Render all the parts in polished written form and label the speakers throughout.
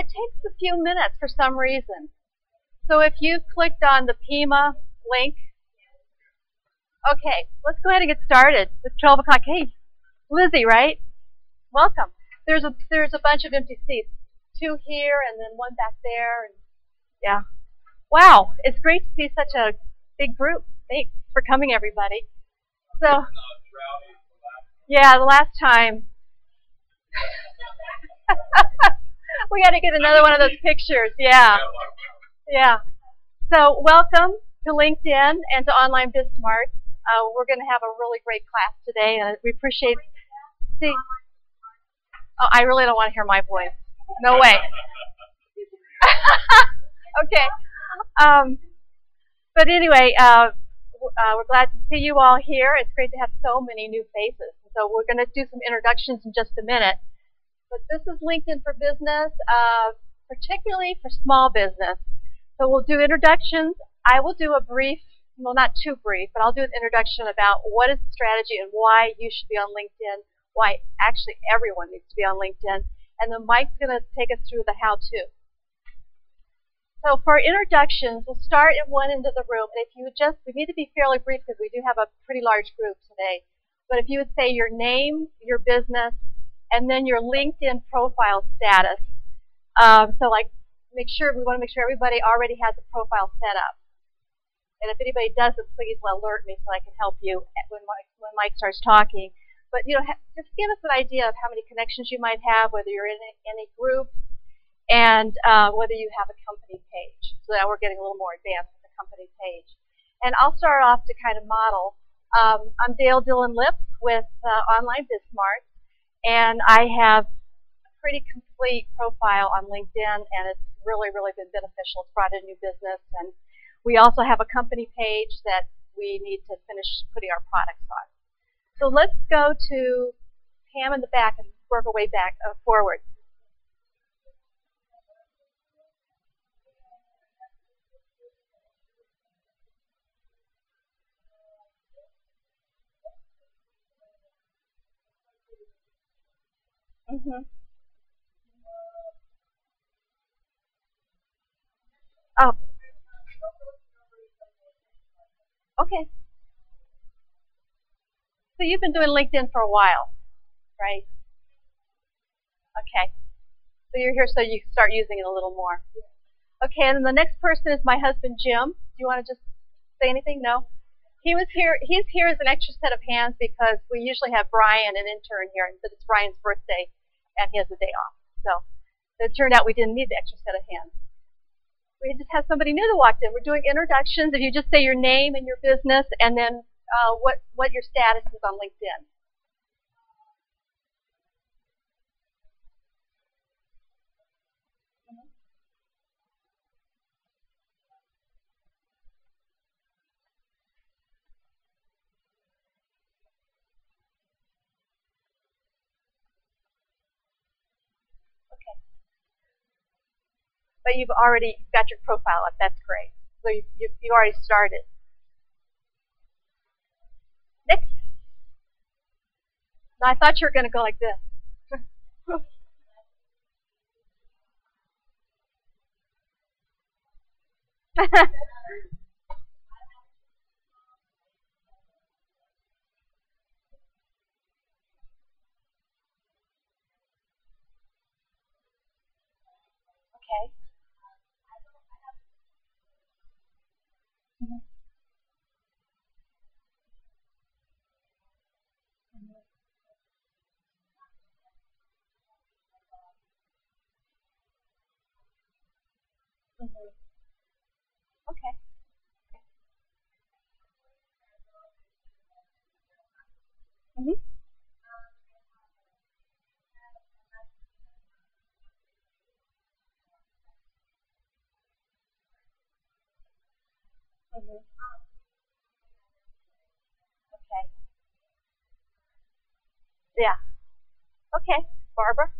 Speaker 1: it takes a few minutes for some reason. So if you clicked on the Pima link, okay, let's go ahead and get started. It's 12 o'clock. Hey, Lizzie, right? Welcome. There's a bunch of empty seats. 2 here and then 1 back there. And yeah. Wow, it's great to see such a big group. Thanks for coming, everybody. So, yeah, the last time. We got to get another one of those pictures. Yeah. Yeah. So, welcome to LinkedIn and to Online BizSmart. We're going to have a really great class today, and we appreciate seeing. Oh, I really don't want to hear my voice. No way. Okay. But anyway, we're glad to see you all here. It's great to have so many new faces. So we're going to do some introductions in just a minute. But this is LinkedIn for Business, particularly for small business. So we'll do introductions. I will do a brief, well, not too brief, but I'll do an introduction about what is the strategy and why you should be on LinkedIn, why actually everyone needs to be on LinkedIn. And then Mike's going to take us through the how-to. So for introductions, we'll start at one end of the room. And if you would just, we need to be fairly brief because we do have a pretty large group today. But if you would say your name, your business, and then your LinkedIn profile status. So like, we want to make sure everybody already has a profile set up. And if anybody doesn't, please alert me so I can help you when Mike starts talking. But just give us an idea of how many connections you might have, whether you're in any group, and whether you have a company page. So now we're getting a little more advanced with the company page. And I'll start off to kind of model. I'm Dale Dillon-Lips with Online BizSmart, and I have a pretty complete profile on LinkedIn, and it's really, really been beneficial. It's brought in new business, and we also have a company page that we need to finish putting our products on. So let's go to Pam in the back and work our way back forward. Mm-hmm. Oh. Okay. So you've been doing LinkedIn for a while, right? Okay. So you're here so you can start using it a little more. Okay, and then the next person is my husband, Jim. Do you want to just say anything? No? He was here. He's here as an extra set of hands because we usually have Brian, an intern, here, and it's Brian's birthday, and he has a day off. So it turned out we didn't need the extra set of hands. We just have somebody new that walked in. We're doing introductions. If you just say your name and your business, and then what your status is on LinkedIn. Okay. But you've already got your profile up. That's great. So you already started. Next. Now, I thought you were going to go like this. Okay. Mm-hmm. Mm-hmm. Okay. Mm-hmm. Mm-hmm. Okay. Yeah. Okay. Barbara?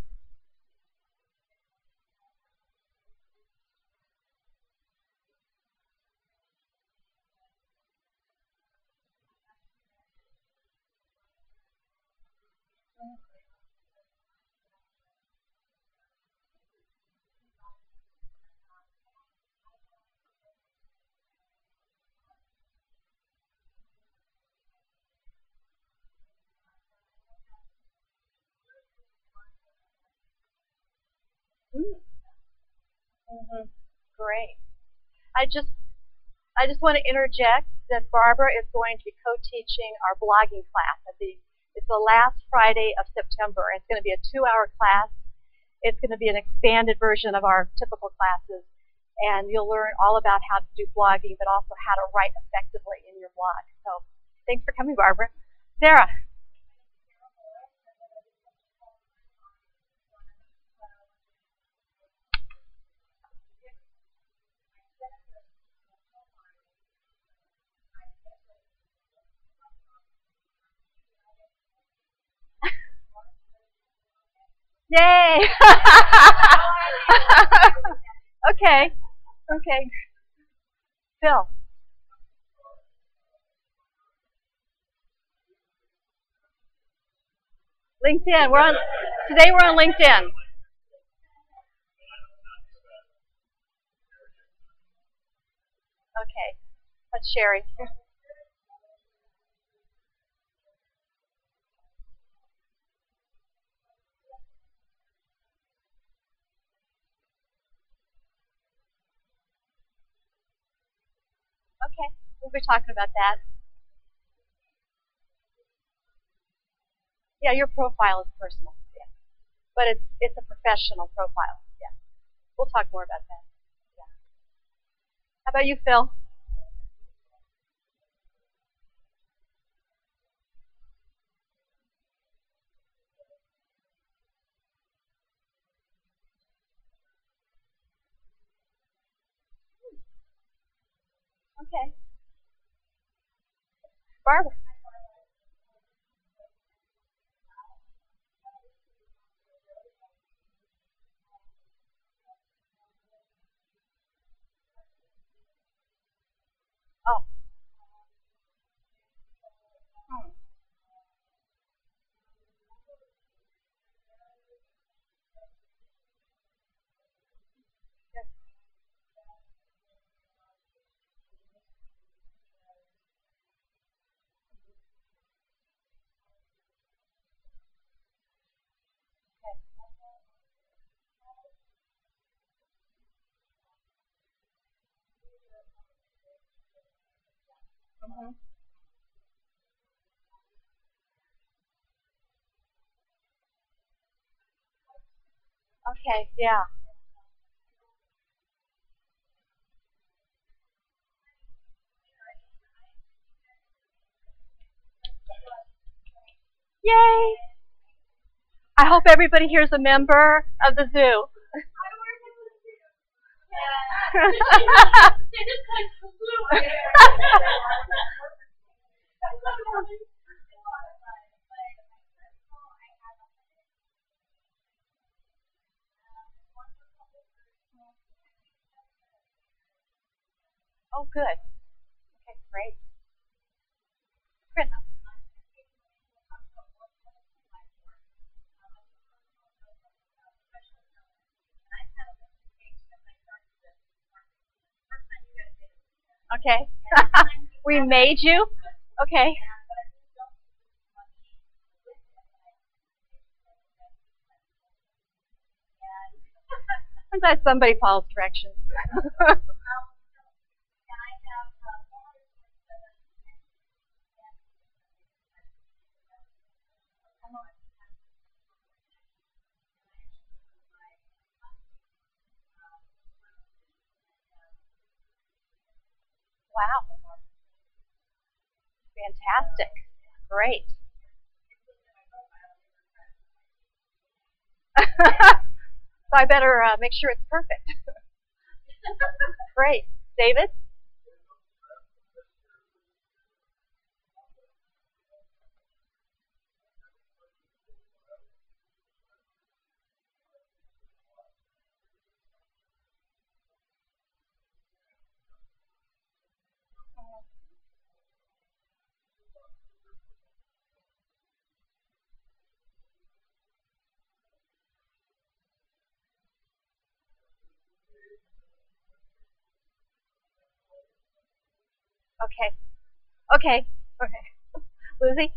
Speaker 1: Mm. Mm-hmm. Great. I just want to interject that Barbara is going to be co-teaching our blogging class it's the last Friday of September. It's going to be a 2-hour class. It's going to be an expanded version of our typical classes, and you'll learn all about how to do blogging, but also how to write effectively in your blog. So thanks for coming, Barbara. Sarah. Yay! Okay. Okay. Phil. LinkedIn. Today we're on LinkedIn. Okay. That's Sherry. Okay. We'll be talking about that. Yeah, your profile is personal. Yeah. But it's a professional profile. Yeah. We'll talk more about that. Yeah. How about you, Phil? Okay. Barbara. Oh. Hmm. Yes. Mm-hmm. Okay. Yeah. Yay! I hope everybody here is a member of the zoo. Oh, good. Okay, great. Chris. Okay. We made you? Okay. I'm glad somebody follows directions. Wow. Fantastic. Great. So I better make sure it's perfect. Great. David? Okay. Okay. Okay. Lucy?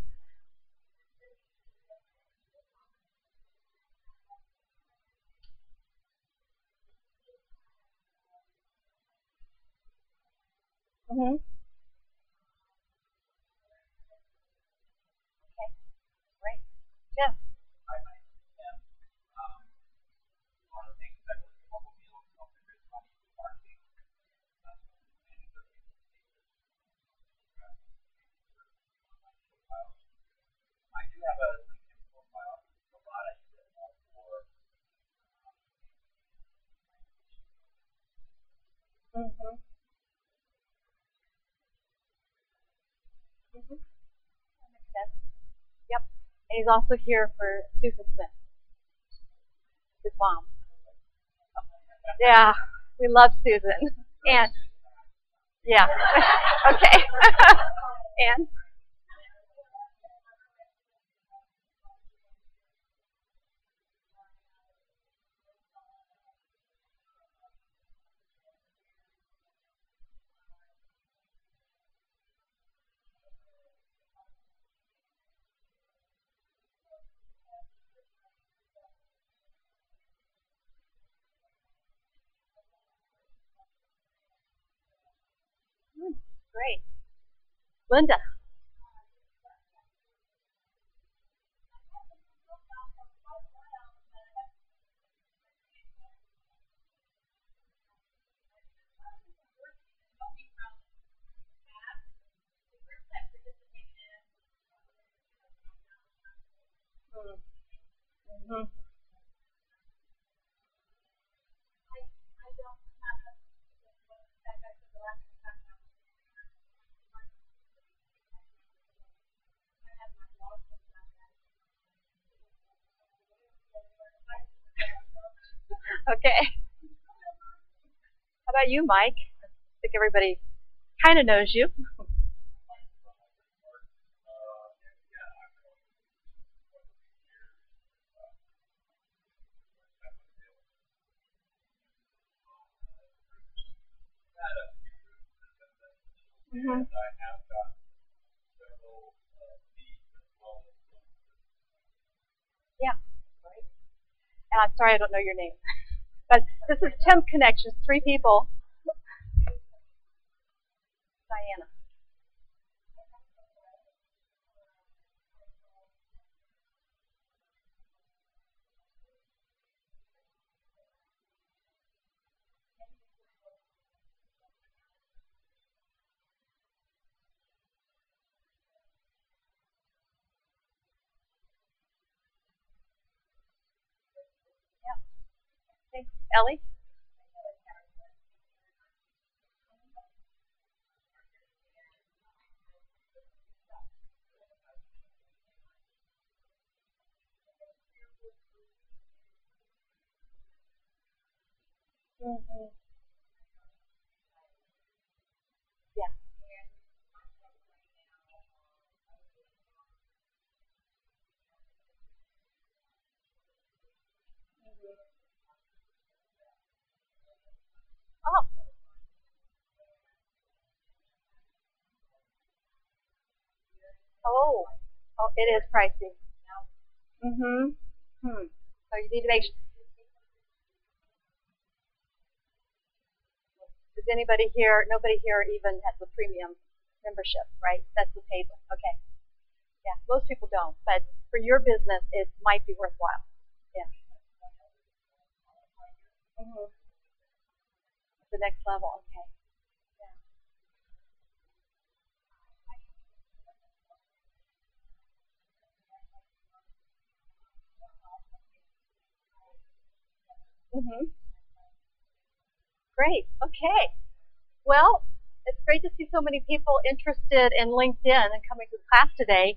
Speaker 1: Mm-hmm. Okay, great. Yeah. Mm-hmm. Mm-hmm. That makes sense. Yep. And he's also here for Susan Smith, his mom. Yeah, we love Susan. And yeah. Okay. And great. Linda. Mm-hmm. Okay. How about you, Mike? I think everybody kind of knows you. Mm-hmm. Yeah. Right. And I'm sorry I don't know your name. But this is Temp Connections, 3 people. Diana. Yeah. Thanks. Ellie? Mm-hmm. Yeah. Oh. Oh. Oh, it is pricey. Mm-hmm. So you need to make sure. Does anybody here, nobody here even has the premium membership, right? That's the paid one. Okay. Yeah, most people don't. But for your business, it might be worthwhile. Yeah. Mm-hmm. The next level. Okay. Yeah. Mm-hmm. Great. Okay. Well, it's great to see so many people interested in LinkedIn and coming to the class today.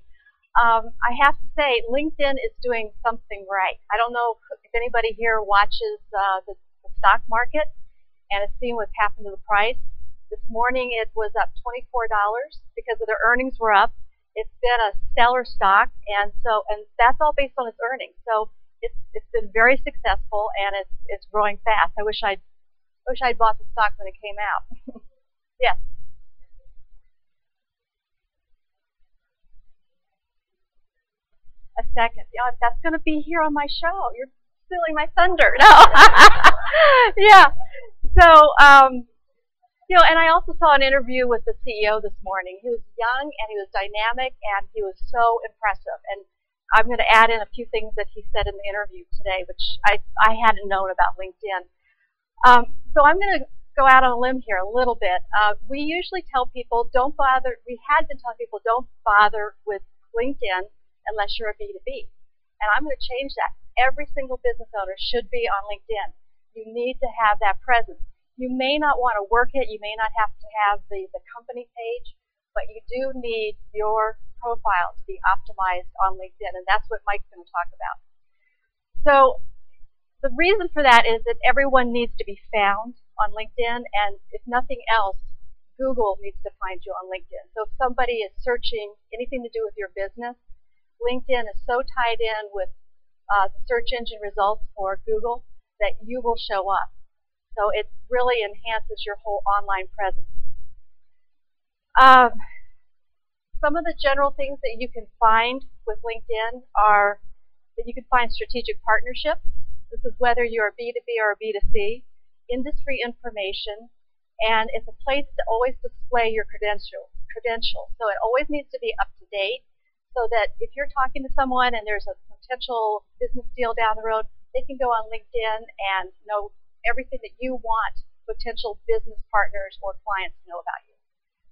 Speaker 1: I have to say, LinkedIn is doing something right. I don't know if anybody here watches the stock market and has seen what's happened to the price. This morning it was up $24 because of their earnings were up. It's been a stellar stock, and that's all based on its earnings. So it's been very successful, and it's growing fast. I wish I'd bought the stock when it came out. Yes. A second. Yeah, that's going to be here on my show. You're stealing my thunder. No. Yeah. So, And I also saw an interview with the CEO this morning. He was young and he was dynamic and he was so impressive. And I'm going to add in a few things that he said in the interview today, which I hadn't known about LinkedIn. So I'm going to go out on a limb here a little bit. We usually tell people we had been telling people don't bother with LinkedIn unless you're a B2B. And I'm going to change that. Every single business owner should be on LinkedIn. You need to have that presence. You may not want to work it. You may not have to have the company page, but you do need your profile to be optimized on LinkedIn, and that's what Mike's going to talk about. So the reason for that is that everyone needs to be found on LinkedIn, and if nothing else, Google needs to find you on LinkedIn. So if somebody is searching anything to do with your business, LinkedIn is so tied in with the search engine results for Google that you will show up. So it really enhances your whole online presence. Some of the general things that you can find with LinkedIn are that you can find strategic partnerships. This is whether you're a B2B or a B2C, industry information, and it's a place to always display your credentials. So it always needs to be up to date so that if you're talking to someone and there's a potential business deal down the road, they can go on LinkedIn and know everything that you want potential business partners or clients to know about you.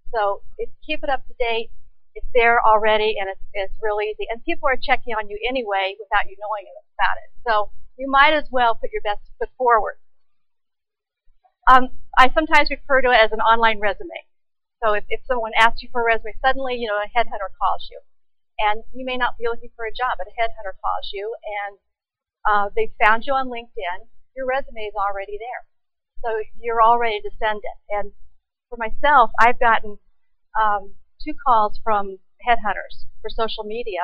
Speaker 1: So keep it up to date. It's there already, and it's really easy. And people are checking on you anyway without you knowing about it. So you might as well put your best foot forward. I sometimes refer to it as an online resume. So if someone asks you for a resume, suddenly a headhunter calls you. And you may not be looking for a job, but a headhunter calls you, and they found you on LinkedIn. Your resume is already there. So you're all ready to send it. And for myself, I've gotten 2 calls from headhunters for social media,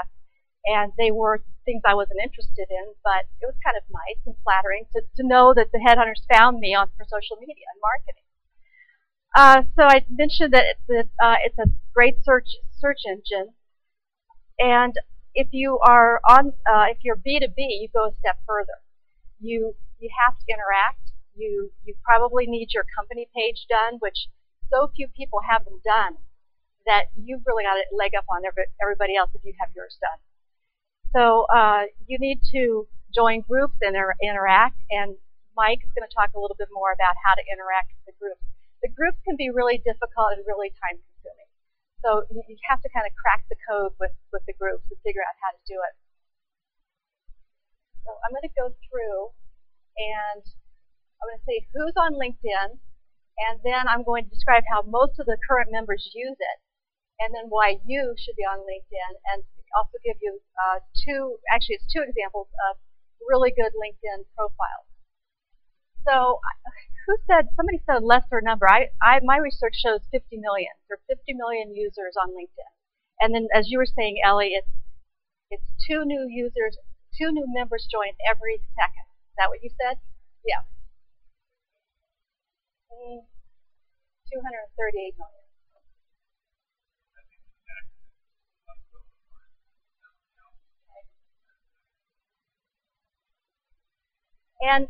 Speaker 1: and they were things I wasn't interested in, but it was kind of nice and flattering to know that the headhunters found me for social media and marketing. So I mentioned that it's a great search engine, and if you're B2B, you go a step further. You have to interact. You probably need your company page done, which so few people have them done that you've really got a leg up on everybody else if you have yours done. So you need to join groups and interact, and Mike is going to talk a little bit more about how to interact with the groups. The groups can be really difficult and really time-consuming. So you have to kind of crack the code with the groups to figure out how to do it. So I'm going to go through and I'm going to say who's on LinkedIn, and then I'm going to describe how most of the current members use it, and then why you should be on LinkedIn, and also give you two examples of really good LinkedIn profiles. So somebody said a lesser number. My research shows 50 million. There are 50 million users on LinkedIn. And then as you were saying, Ellie, it's 2 new users, 2 new members join every second. Is that what you said? Yeah. 238 million. And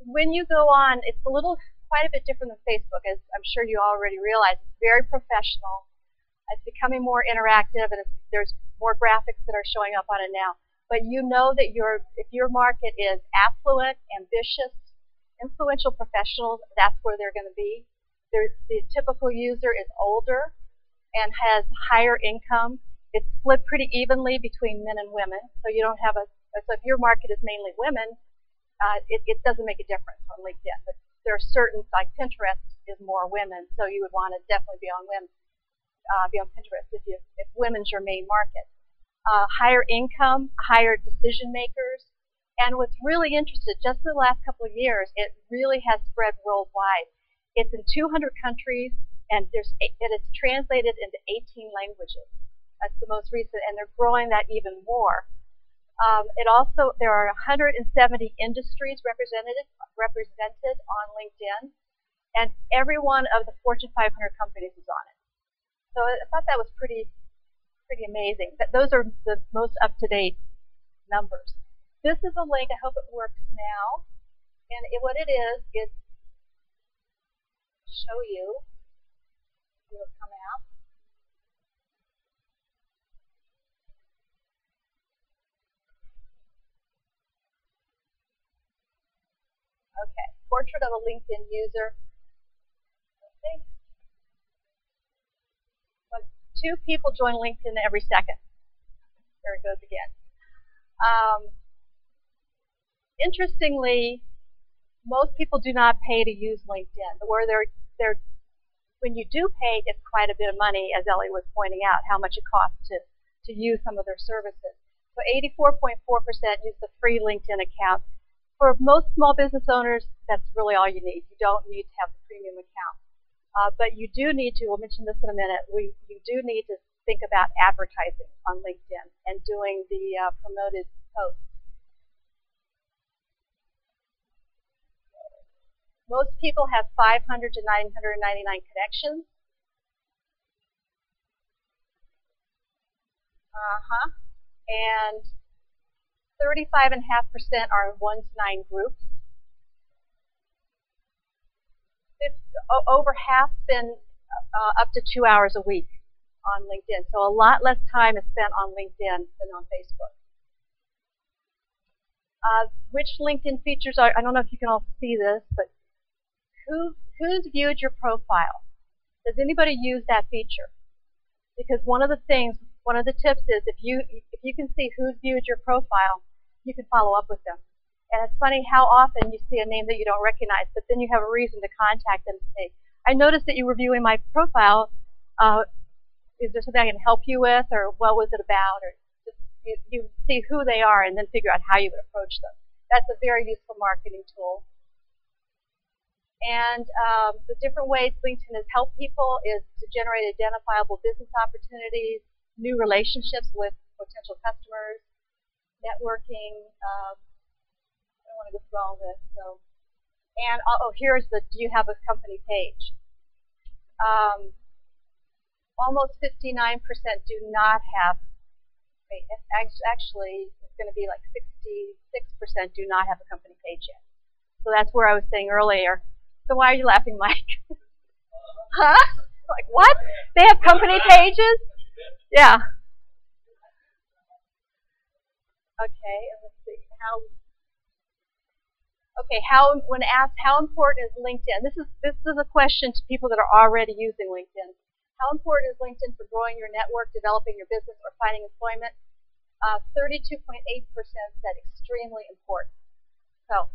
Speaker 1: when you go on, it's quite a bit different than Facebook, as I'm sure you already realize. It's very professional. It's becoming more interactive, and there's more graphics that are showing up on it now. But you know that if your market is affluent, ambitious, influential professionals, that's where they're going to be. The typical user is older and has higher income. It's split pretty evenly between men and women, so you don't have so if your market is mainly women, it doesn't make a difference on LinkedIn. But there are certain, like Pinterest is more women, so you would want to definitely be on Pinterest if women's your main market. Higher income, higher decision makers, and what's really interesting, just in the last couple of years, it really has spread worldwide. It's in 200 countries, and it's translated into 18 languages. That's the most recent, and they're growing that even more. There are 170 industries represented on LinkedIn, and every one of the Fortune 500 companies is on it. So I thought that was pretty amazing. Those are the most up-to-date numbers. This is a link. I hope it works now. And what it is, it's show you. It'll come out. Okay, portrait of a LinkedIn user. Let's see. But 2 people join LinkedIn every second. There it goes again. Interestingly, most people do not pay to use LinkedIn. Where when you do pay, it's quite a bit of money, as Ellie was pointing out, how much it costs to use some of their services. So 84.4% use the free LinkedIn account. For most small business owners, that's really all you need. You don't need to have the premium account. But you do need to, we'll mention this in a minute, you do need to think about advertising on LinkedIn and doing the promoted posts. Most people have 500 to 999 connections. And 35.5% are in 1 to 9 groups. Over half spend up to 2 hours a week on LinkedIn. So a lot less time is spent on LinkedIn than on Facebook. Which LinkedIn features are, I don't know if you can all see this, but who's viewed your profile? Does anybody use that feature? Because one of the tips is if you can see who's viewed your profile, you can follow up with them. And it's funny how often you see a name that you don't recognize, but then you have a reason to contact them and say, I noticed that you were viewing my profile. Is there something I can help you with, or what was it about? Or just, you see who they are and then figure out how you would approach them. That's a very useful marketing tool. And the different ways LinkedIn has helped people is to generate identifiable business opportunities, new relationships with potential customers, networking. I don't want to go through all this. So, and here's the do you have a company page? Almost 59% do not have. Actually, it's going to be like 66% do not have a company page yet. So that's where I was saying earlier. So why are you laughing, Mike? Huh? Like what? They have company pages? Yeah. Okay, and let's see how. Okay, when asked how important is LinkedIn? This is a question to people that are already using LinkedIn. How important is LinkedIn for growing your network, developing your business, or finding employment? 32.8% said extremely important. So.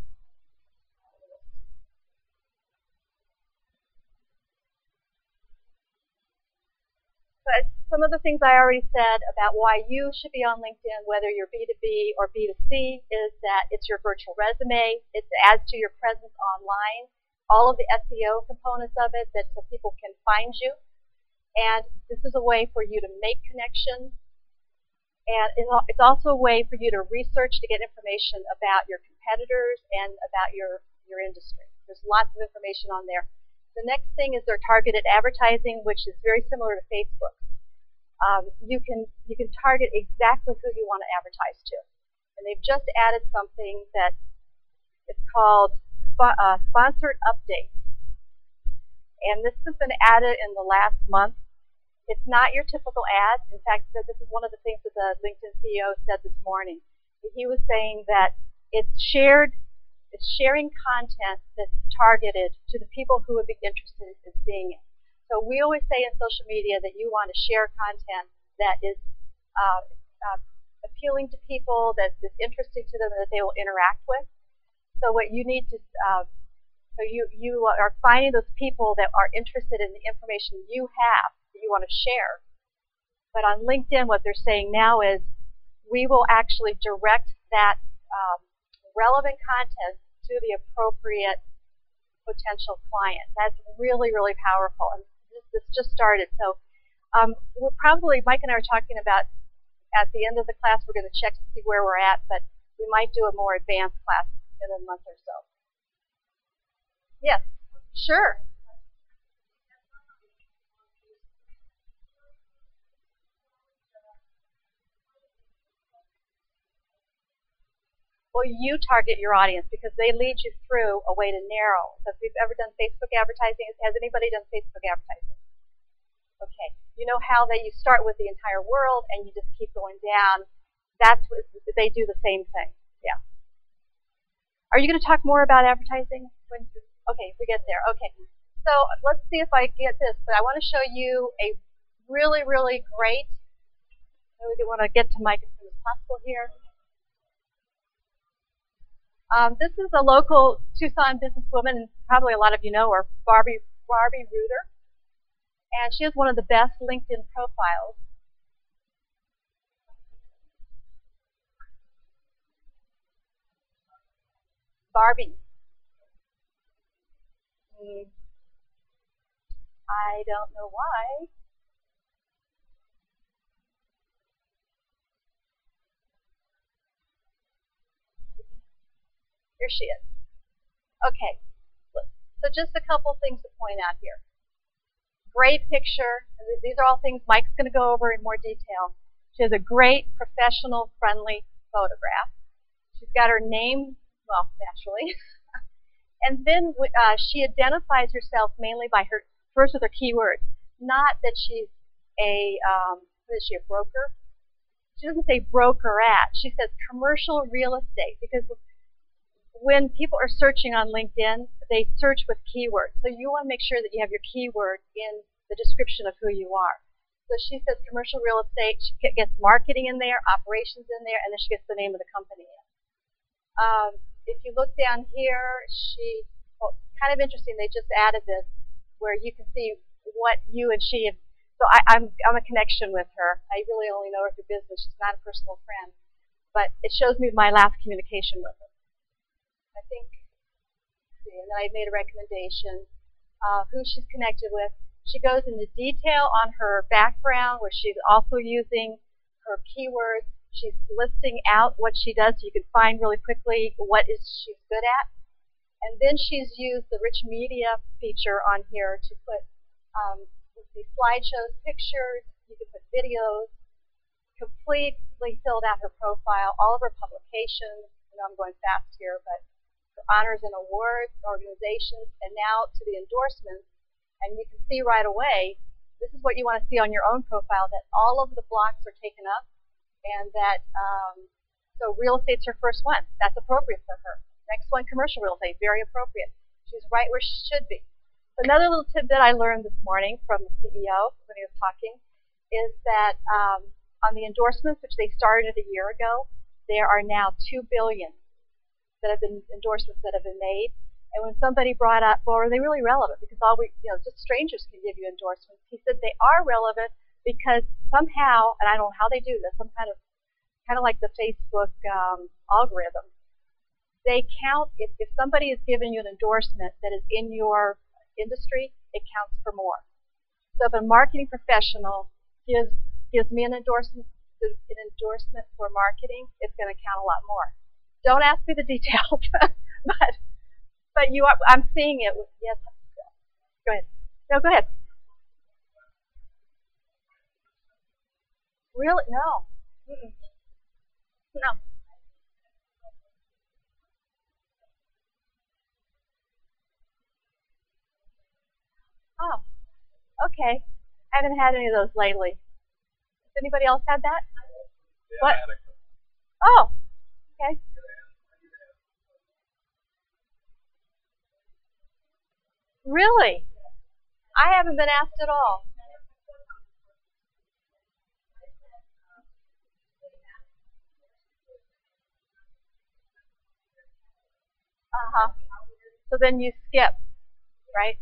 Speaker 1: But some of the things I already said about why you should be on LinkedIn, whether you're B2B or B2C, is that it's your virtual resume. It adds to your presence online. All of the SEO components of it, so people can find you. And this is a way for you to make connections. And it's also a way for you to research to get information about your competitors and about your industry. There's lots of information on there. The next thing is their targeted advertising, which is very similar to Facebook. You can target exactly who you want to advertise to. And they've just added something that is called sponsored updates. And this has been added in the last month. It's not your typical ad. In fact, this is one of the things that the LinkedIn CEO said this morning. He was saying that it's sharing content that's targeted to the people who would be interested in seeing it. So we always say in social media that you want to share content that is appealing to people, that is interesting to them, that they will interact with. So what you need to, so you are finding those people that are interested in the information you have that you want to share. But on LinkedIn, what they're saying now is we will actually direct that relevant content to the appropriate potential client. That's really, really powerful. And this just started. So we're probably, Mike and I are talking about at the end of the class, we're going to check to see where we're at, but we might do a more advanced class in a month or so. Yes, sure. Well, you target your audience because they lead you through a way to narrow. So if you've ever done Facebook advertising, has anybody done Facebook advertising? Okay. You know how you start with the entire world and you just keep going down. That's what they do, the same thing. Yeah. Are you going to talk more about advertising? Okay, we get there. Okay. So let's see if I get this. But I want to show you a really, really great. We want to get to Mike as soon as possible here. This is a local Tucson businesswoman, and probably a lot of you know her, Barbie Reuter. And she has one of the best LinkedIn profiles. Barbie. I don't know why. Here she is. Okay, so just a couple things to point out here. Great picture. These are all things Mike's going to go over in more detail. She has a great professional, friendly photograph. She's got her name, well, naturally. And then she identifies herself mainly by first with her keywords. Not that she's is she a broker? She doesn't say broker at. She says commercial real estate, because when people are searching on LinkedIn, they search with keywords. So you want to make sure that you have your keyword in the description of who you are. So she says commercial real estate. She gets marketing in there, operations in there, and then she gets the name of the company in. If you look down here, kind of interesting, they just added this where you can see what you and she have. So I'm a connection with her. I really only know her through business. She's not a personal friend. But it shows me my last communication with her. I think, and then I made a recommendation who she's connected with. She goes into detail on her background, where she's also using her keywords. She's listing out what she does so you can find really quickly what she's good at. And then she's used the rich media feature on here to put slideshows, pictures, you can put videos, completely filled out her profile, all of her publications. I know I'm going fast here, but honors and awards, organizations, and now to the endorsements. And you can see right away, this is what you want to see on your own profile, that all of the blocks are taken up, and that, so real estate's her first one. That's appropriate for her. Next one, commercial real estate, very appropriate. She's right where she should be. Another little tidbit I learned this morning from the CEO when he was talking is that on the endorsements, which they started a year ago, there are now 2 billion that have been endorsements that have been made. And when somebody brought up, well, are they really relevant? Because just strangers can give you endorsements. He said they are relevant because somehow, and I don't know how they do this, some kind of like the Facebook algorithm. They count, if somebody has given you an endorsement that is in your industry, it counts for more. So if a marketing professional gives me an endorsement for marketing, it's going to count a lot more. Don't ask me the details, but you are. I'm seeing it. Yes. Go ahead. No, go ahead. Really? No. No. Oh. Okay. I haven't had any of those lately. Has anybody else had that?
Speaker 2: Yeah,
Speaker 1: what? Oh. Okay. Really? I haven't been asked at all. So then you skip, right?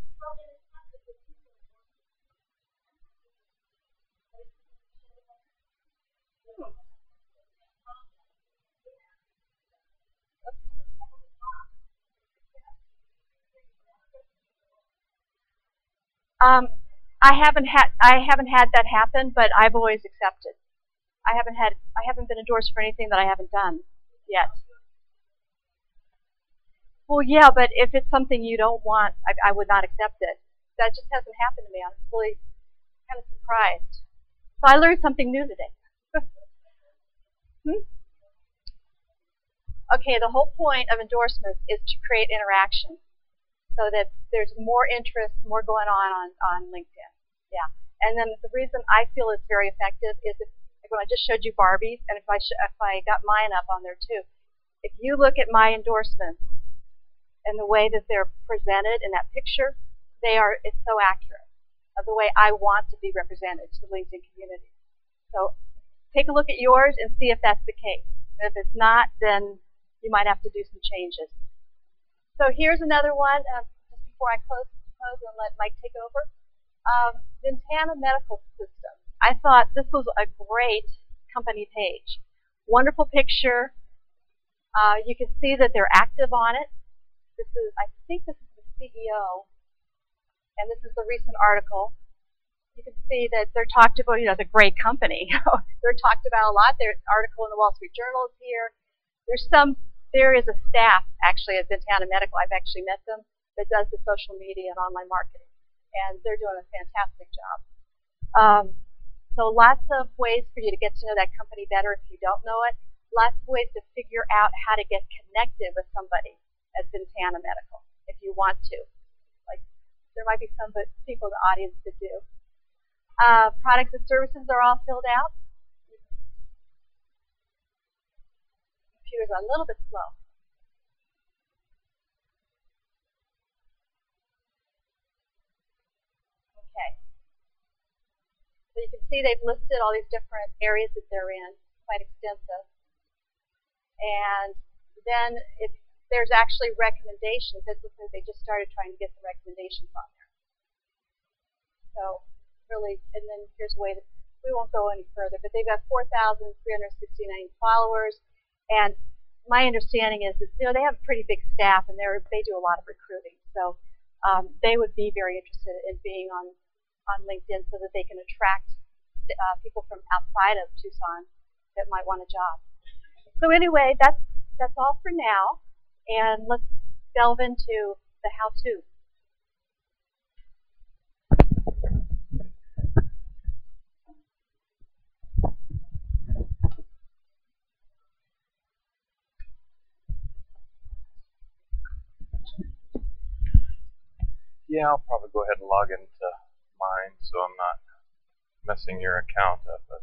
Speaker 1: I haven't had that happen, but I've always accepted. I haven't been endorsed for anything that I haven't done yet. Well, yeah, but if it's something you don't want, I would not accept it. That just hasn't happened to me. I'm really kind of surprised. So I learned something new today. okay, the whole point of endorsements is to create interaction so that there's more interest, more going on LinkedIn. Yeah. And then the reason I feel it's very effective is like when I just showed you Barbie's, and if I got mine up on there too, if you look at my endorsements and the way that they're presented in that picture, it's so accurate of the way I want to be represented to the LinkedIn community. So take a look at yours and see if that's the case. And if it's not, then you might have to do some changes. So here's another one, just before I close and let Mike take over. Ventana Medical System. I thought this was a great company page. Wonderful picture. You can see that they're active on it. I think this is the CEO, and this is the recent article. You can see that they're talked about, it's a great company. They're talked about a lot. There's an article in the Wall Street Journal is here. There is a staff, actually, at Ventana Medical. I've actually met them, that does the social media and online marketing. And they're doing a fantastic job. So lots of ways for you to get to know that company better if you don't know it. Lots of ways to figure out how to get connected with somebody at Ventana Medical if you want to. Like, there might be some people in the audience that do. Products and services are all filled out. Computers are a little bit slow. Okay. So you can see they've listed all these different areas that they're in, quite extensive. And then if there's actually recommendations, it looks like they just started trying to get some recommendations on there. So really, and then here's a way that we won't go any further, but they've got 4,369 followers. And my understanding is that they have a pretty big staff, and they do a lot of recruiting. So they would be very interested in being on LinkedIn so that they can attract people from outside of Tucson that might want a job. So anyway, that's all for now, and let's delve into the how-to.
Speaker 2: Yeah, I'll probably go ahead and log into mine so I'm not messing your account up as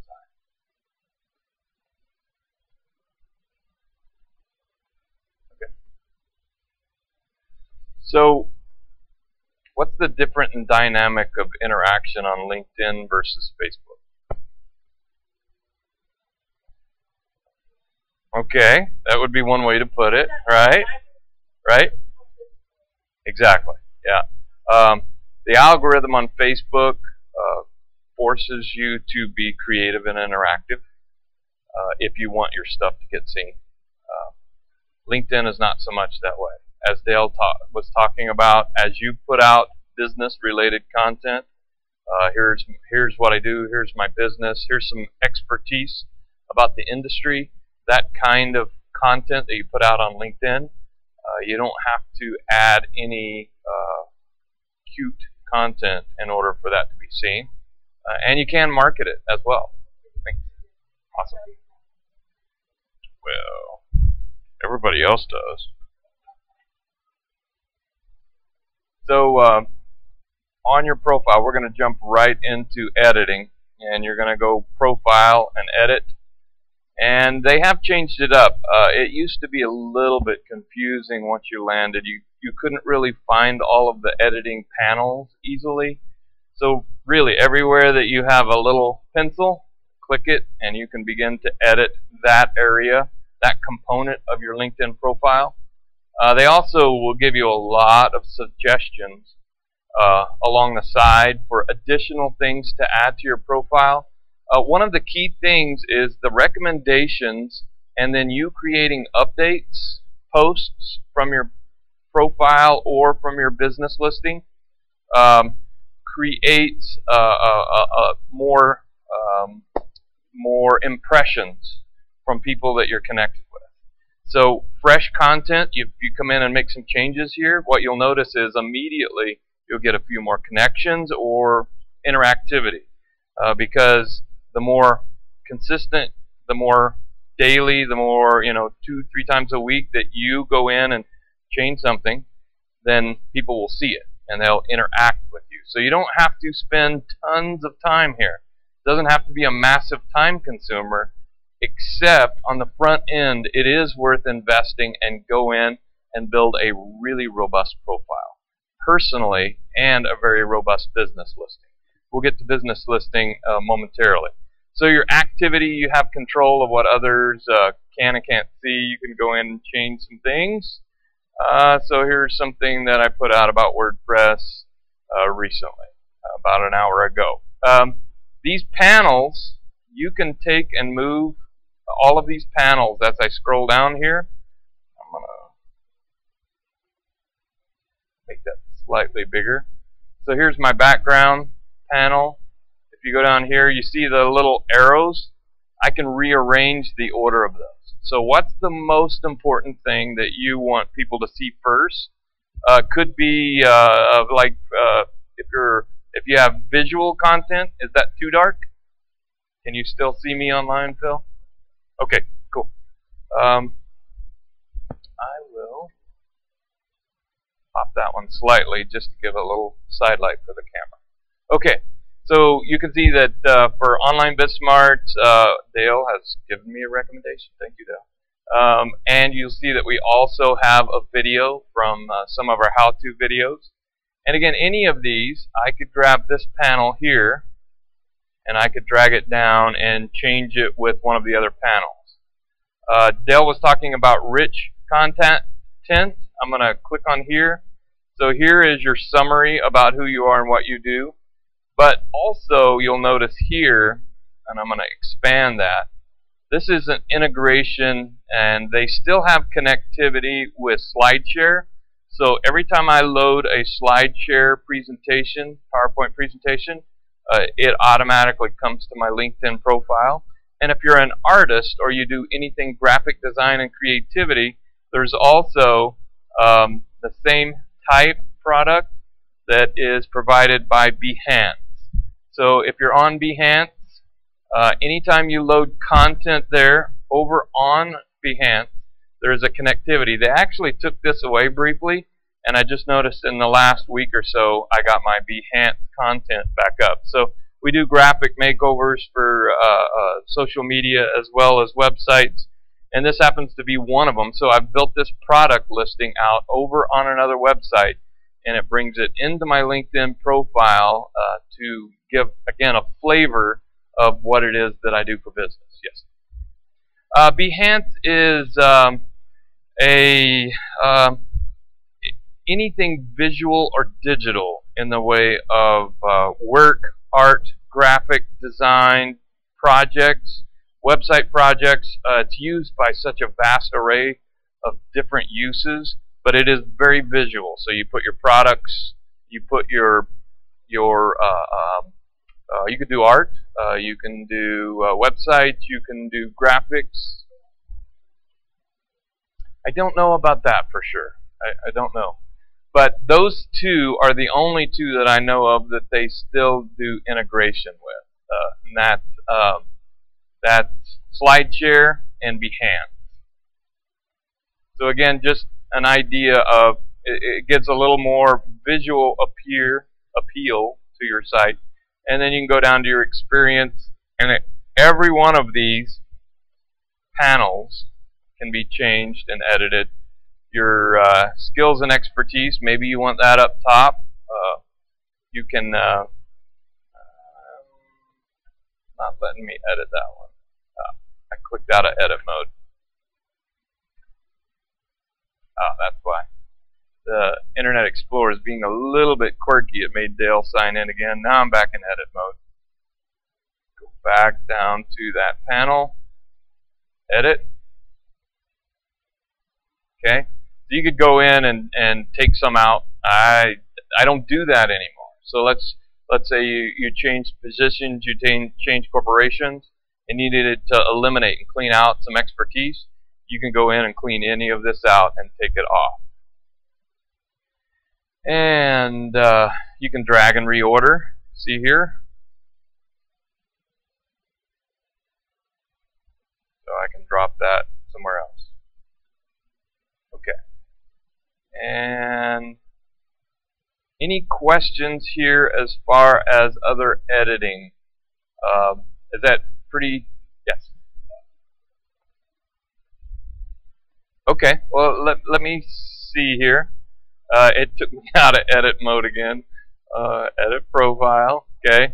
Speaker 2: Okay. So, what's the different and dynamic of interaction on LinkedIn versus Facebook? Okay, that would be one way to put it, right? Right? Exactly, yeah. The algorithm on Facebook forces you to be creative and interactive if you want your stuff to get seen. LinkedIn is not so much that way. As Dale was talking about, as you put out business-related content, here's what I do, here's my business, here's some expertise about the industry, that kind of content that you put out on LinkedIn, you don't have to add any cute content in order for that to be seen. And you can market it as well. Awesome. Well, everybody else does. So on your profile, we're going to jump right into editing. And you're going to go Profile and Edit. And they have changed it up. It used to be a little bit confusing once you landed. You couldn't really find all of the editing panels easily. So really, everywhere that you have a little pencil, click it, and you can begin to edit that area, that component of your LinkedIn profile. They also will give you a lot of suggestions along the side for additional things to add to your profile. One of the key things is the recommendations, and then you creating updates, posts from your profile or from your business listing creates more impressions from people that you're connected with. So fresh content, if you come in and make some changes here, what you'll notice is immediately you'll get a few more connections or interactivity because the more consistent, the more daily, the more, 2-3 times a week that you go in and change something, then people will see it and they'll interact with you. So you don't have to spend tons of time here. It doesn't have to be a massive time consumer, except on the front end it is worth investing and go in and build a really robust profile, personally, and a very robust business listing. We'll get to business listing momentarily. So your activity, you have control of what others can and can't see. You can go in and change some things. So here's something that I put out about WordPress recently, about an hour ago. These panels, you can take and move all of these panels as I scroll down here. I'm going to make that slightly bigger. So here's my background panel. If you go down here, you see the little arrows. I can rearrange the order of those. So what's the most important thing that you want people to see first? Could be if you have visual content. Is that too dark? Can you still see me online, Phil? Okay, cool. I will pop that one slightly just to give a little side light for the camera. Okay. So you can see that for Online BizSmart, Dale has given me a recommendation. Thank you, Dale. And you'll see that we also have a video from some of our how-to videos. And again, any of these, I could grab this panel here, and I could drag it down and change it with one of the other panels. Dale was talking about rich content. I'm going to click on here. So here is your summary about who you are and what you do. But also, you'll notice here, and I'm going to expand that, this is an integration, and they still have connectivity with SlideShare. So every time I load a SlideShare presentation, PowerPoint presentation, it automatically comes to my LinkedIn profile. And if you're an artist or you do anything graphic design and creativity, there's also the same type product that is provided by Behance. So if you're on Behance, anytime you load content there over on Behance, there is a connectivity. They actually took this away briefly, and I just noticed in the last week or so I got my Behance content back up. So we do graphic makeovers for social media as well as websites, and this happens to be one of them. So I've built this product listing out over on another website, and it brings it into my LinkedIn profile to give, again, a flavor of what it is that I do for business. Yes. Behance is anything visual or digital in the way of work, art, graphic design projects, website projects. It's used by such a vast array of different uses, but it is very visual. So you put your products, you put your you can do art, you can do websites, you can do graphics. I don't know about that for sure. I don't know. But those two are the only two that I know of that they still do integration with. And that's SlideShare and Behance. So again, just an idea of it gives a little more visual appeal to your site. And then you can go down to your experience, and every one of these panels can be changed and edited. Your skills and expertise, maybe you want that up top. You can, not letting me edit that one. I clicked out of edit mode. That's why. The Internet Explorer is being a little bit quirky. It made Dale sign in again. Now I'm back in edit mode. Go back down to that panel. Edit. Okay. So you could go in and take some out. I don't do that anymore. So let's say you change positions, you change corporations, and you needed to eliminate and clean out some expertise. You can go in and clean any of this out and take it off. And you can drag and reorder. See here? So I can drop And any questions here as far as other editing? Is that pretty? Yes. Okay. Well, let me see here. It took me out of edit mode again. Edit profile. Okay.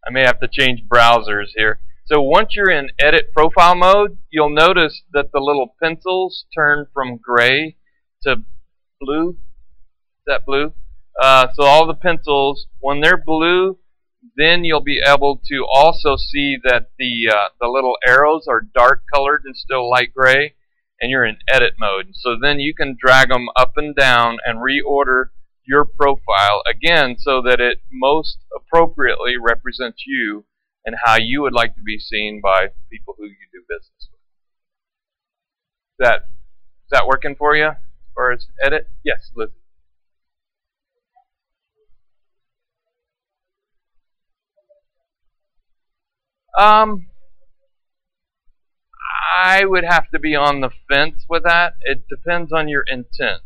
Speaker 2: I may have to change browsers here. So once you're in edit profile mode, you'll notice that the little pencils turn from gray to blue. Is that blue? So all the pencils, when they're blue, then you'll be able to also see that the little arrows are dark colored and still light gray, and you're in edit mode. So then you can drag them up and down and reorder your profile again so that it most appropriately represents you and how you would like to be seen by people who you do business with. Is that working for you as far as edit? Yes, Liz. I would have to be on the fence with that. It depends on your intent.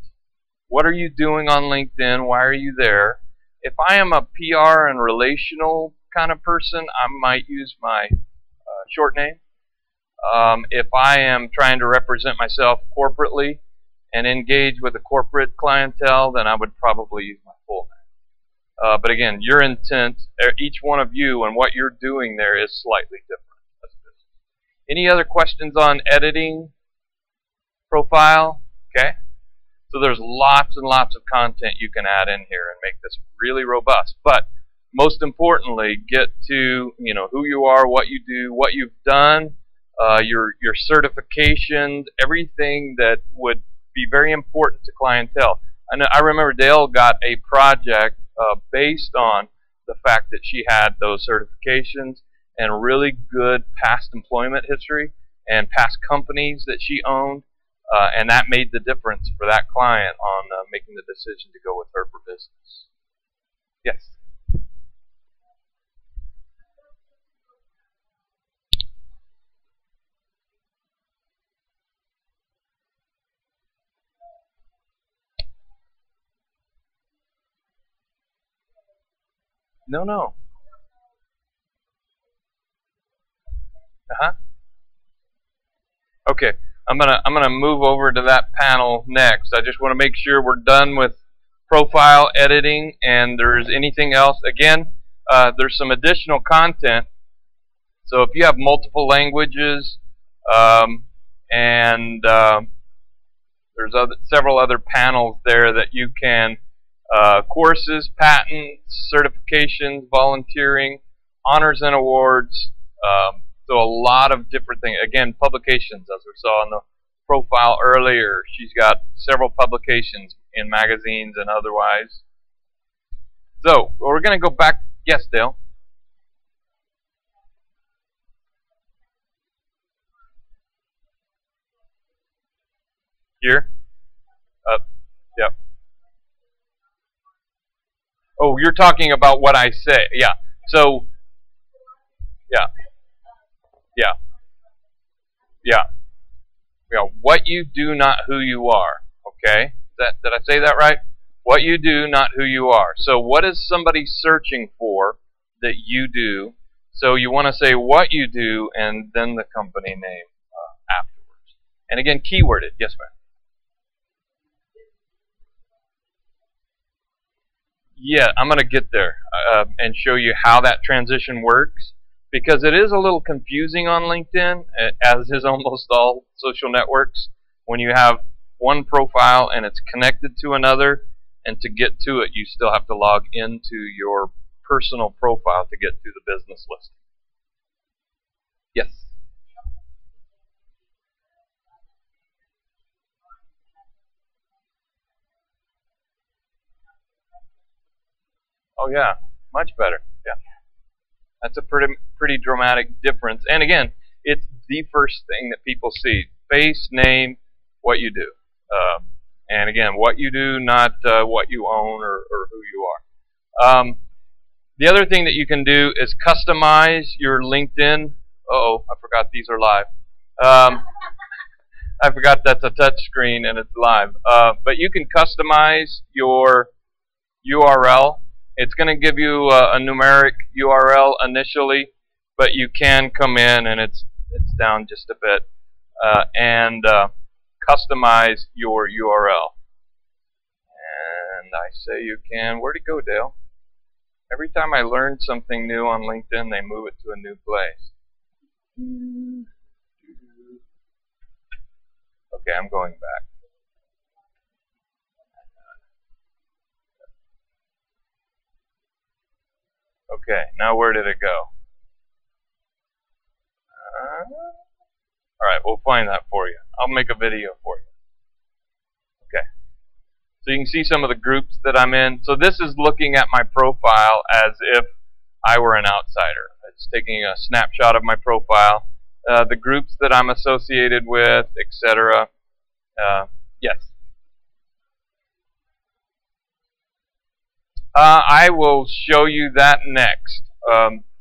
Speaker 2: What are you doing on LinkedIn? Why are you there? If I am a PR and relational kind of person, I might use my short name. If I am trying to represent myself corporately and engage with a corporate clientele, then I would probably use my full name. But again, your intent, each one of you and what you're doing there is slightly different. Any other questions on editing profile? Okay. So there's lots and lots of content you can add in here and make this really robust. But most importantly, get to who you are, what you do, what you've done, your certifications, everything that would be very important to clientele. I remember Dale got a project based on the fact that she had those certifications and really good past employment history and past companies that she owned. And that made the difference for that client on making the decision to go with her for business. Yes? No. Okay. I'm gonna move over to that panel next. I just want to make sure we're done with profile editing, and there's anything else. Again, there's some additional content. So if you have multiple languages, and there's several other panels there that you can courses, patents, certifications, volunteering, honors and awards. So a lot of different things. Again, publications, as we saw in the profile earlier. She's got several publications in magazines and otherwise. So we're going to go back. Yes, Dale? Here? Yep. Oh, you're talking about what I say. Yeah. So, yeah. What you do, not who you are. Okay? Did I say that right? What you do, not who you are. So what is somebody searching for that you do? So you want to say what you do and then the company name afterwards. And again, keyworded. Yes, ma'am. Yeah, I'm going to get there and show you how that transition works, because it is a little confusing on LinkedIn, as is almost all social networks, when you have one profile and it's connected to another, and to get to it you still have to log into your personal profile to get to the business list. Yes? Oh yeah, much better. Yeah. That's a pretty dramatic difference. And again, it's the first thing that people see. Face, name, what you do. And again, what you do, not what you own or who you are. The other thing that you can do is customize your LinkedIn. Uh-oh, I forgot these are live. I forgot that's a touch screen and it's live. But you can customize your URL. It's going to give you a numeric URL initially, but you can come in, and it's down just a bit, and customize your URL. And I say you can. Where'd it go, Dale? Every time I learn something new on LinkedIn, they move it to a new place. Okay, I'm going back. Okay, now where did it go? Alright, we'll find that for you. I'll make a video for you. Okay. So you can see some of the groups that I'm in. So this is looking at my profile as if I were an outsider. It's taking a snapshot of my profile, the groups that I'm associated with, etc. Yes. I will show you that next.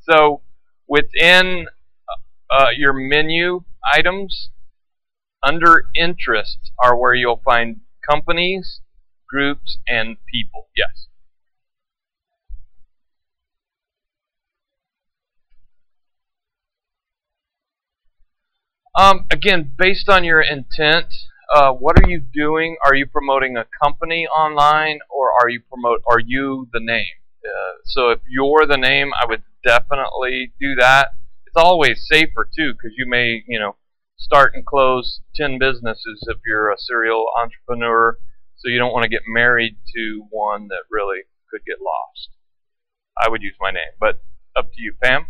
Speaker 2: So within your menu items, under interests are where you'll find companies, groups, and people. Yes. Again, based on your intent, what are you doing? Are you promoting a company online, or are you the name? So if you're the name, I would definitely do that. It's always safer too, because you may, start and close 10 businesses if you're a serial entrepreneur. So you don't want to get married to one that really could get lost. I would use my name, but up to you, Pam.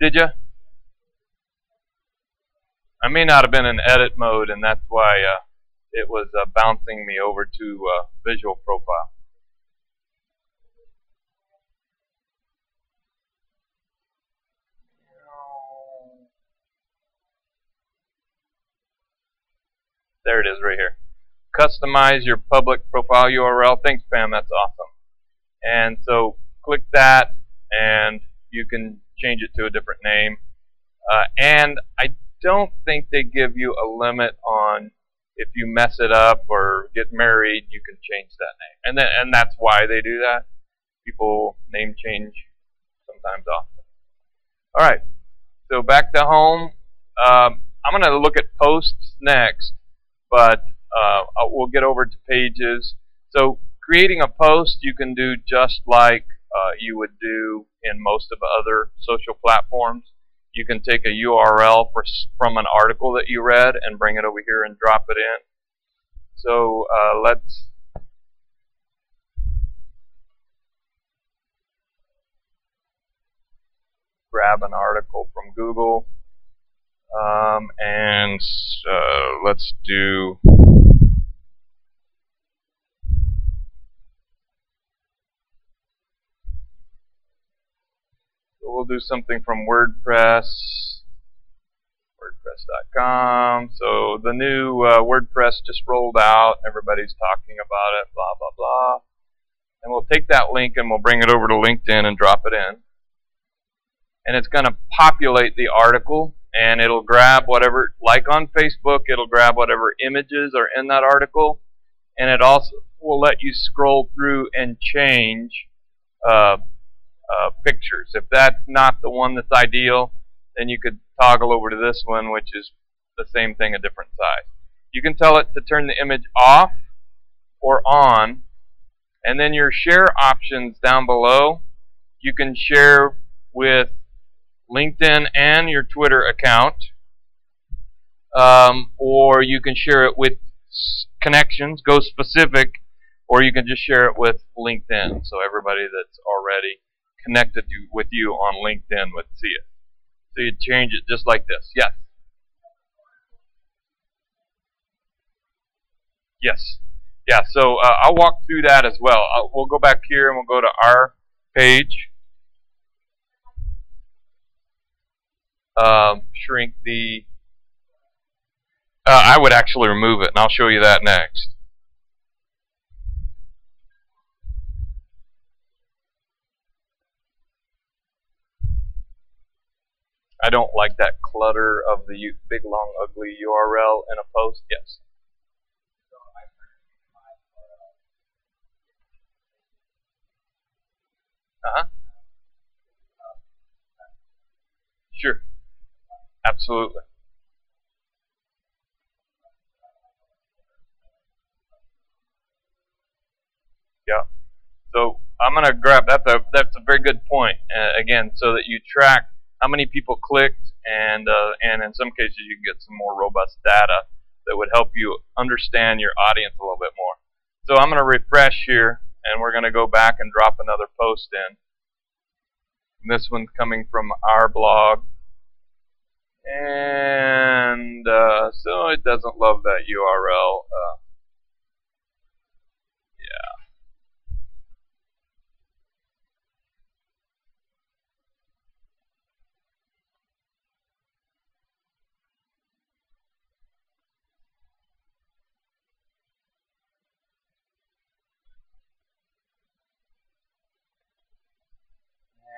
Speaker 2: Did you? I may not have been in edit mode, and that's why it was bouncing me over to visual profile. There it is right here. Customize your public profile URL. Thanks, Pam. That's awesome. And so click that, and you can change it to a different name. And I don't think they give you a limit on if you mess it up or get married, you can change that name. And that's why they do that. People name change sometimes often. All right. So back to home. I'm going to look at posts next, but we'll get over to pages. So creating a post you can do just like you would do in most of other social platforms. You can take a URL from an article that you read and bring it over here and drop it in. So let's grab an article from Google, and let's do we'll do something from WordPress, WordPress.com. So the new WordPress just rolled out. Everybody's talking about it, blah, blah, blah. And we'll take that link and we'll bring it over to LinkedIn and drop it in. And it's going to populate the article, and it'll grab whatever, like on Facebook, it'll grab whatever images are in that article. And it also will let you scroll through and change pictures. If that's not the one that's ideal, then you could toggle over to this one, which is the same thing, a different size. You can tell it to turn the image off or on, and then your share options down below, you can share with LinkedIn and your Twitter account, or you can share it with connections, go specific, or you can just share it with LinkedIn, so everybody that's already connected with you on LinkedIn would see it. So you change it just like this. Yes? Yes. Yeah, so I'll walk through that as well. We'll go back here and we'll go to our page. Shrink the... I would actually remove it, and I'll show you that next. I don't like that clutter of the big, long, ugly URL in a post. Yes. Uh-huh. Sure. Absolutely. Yeah. So I'm going to grab that's a very good point. Again, so that you track how many people clicked, and in some cases you can get some more robust data that would help you understand your audience a little bit more. So I'm going to refresh here, and we're going to go back and drop another post in. And this one's coming from our blog, and so it doesn't love that URL. Yeah.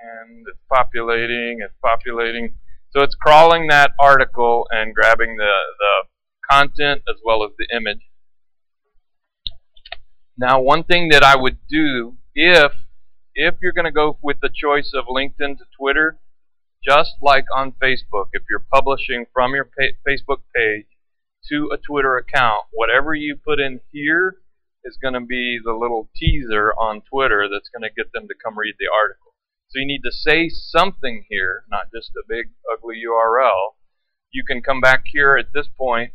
Speaker 2: And it's populating, it's populating. So it's crawling that article and grabbing the content as well as the image. Now, one thing that I would do if you're going to go with the choice of LinkedIn to Twitter, just like on Facebook, if you're publishing from your Facebook page to a Twitter account, whatever you put in here is going to be the little teaser on Twitter that's going to get them to come read the article. So you need to say something here, not just a big ugly URL. You can come back here at this point,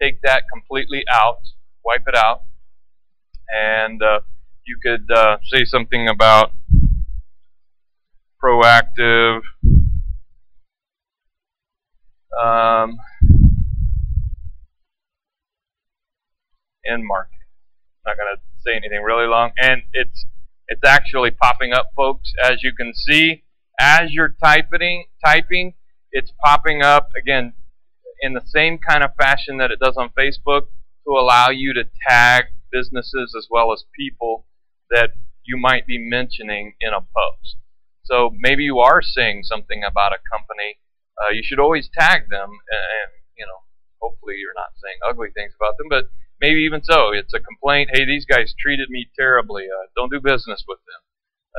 Speaker 2: take that completely out, wipe it out, and you could say something about proactive in marketing. I'm not going to say anything really long, and it's actually popping up, folks. As you can see, as you're typing, it's popping up again in the same kind of fashion that it does on Facebook to allow you to tag businesses as well as people that you might be mentioning in a post. So maybe you are saying something about a company. You should always tag them, and hopefully you're not saying ugly things about them, but maybe even so, it's a complaint. Hey, these guys treated me terribly. Don't do business with them.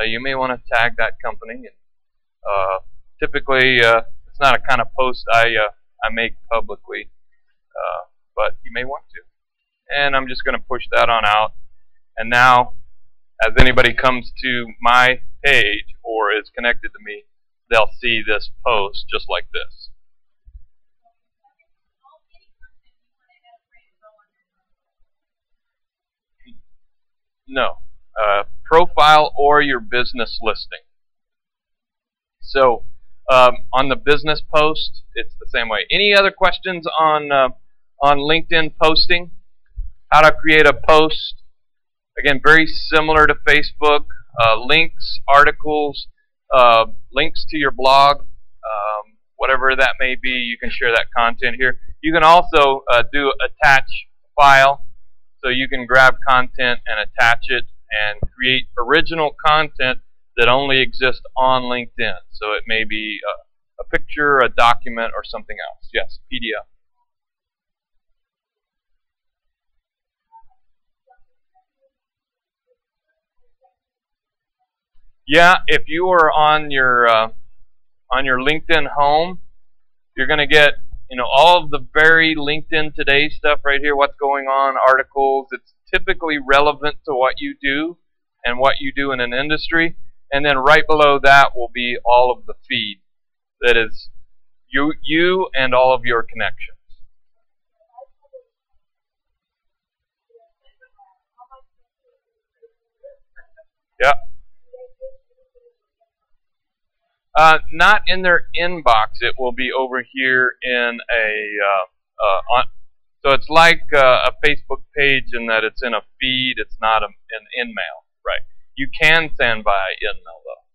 Speaker 2: You may want to tag that company. And typically, it's not a kind of post I make publicly, but you may want to. And I'm just going to push that on out. And now, as anybody comes to my page or is connected to me, they'll see this post just like this. No. Profile or your business listing. So on the business post, it's the same way. Any other questions on LinkedIn posting? How to create a post? Again, very similar to Facebook. Links, articles, links to your blog, whatever that may be, you can share that content here. You can also do attach file. So you can grab content and attach it and create original content that only exists on LinkedIn. So it may be a picture, a document, or something else. Yes, PDF. Yeah, if you are on your LinkedIn home, you're going to get all of the very LinkedIn Today stuff right here, what's going on, articles. It's typically relevant to what you do and what you do in an industry. And then right below that will be all of the feed. That is you and all of your connections. Yeah. Not in their inbox. It will be over here in so it's like a Facebook page in that it's in a feed. It's not an in-mail, right? You can send by in-mail though.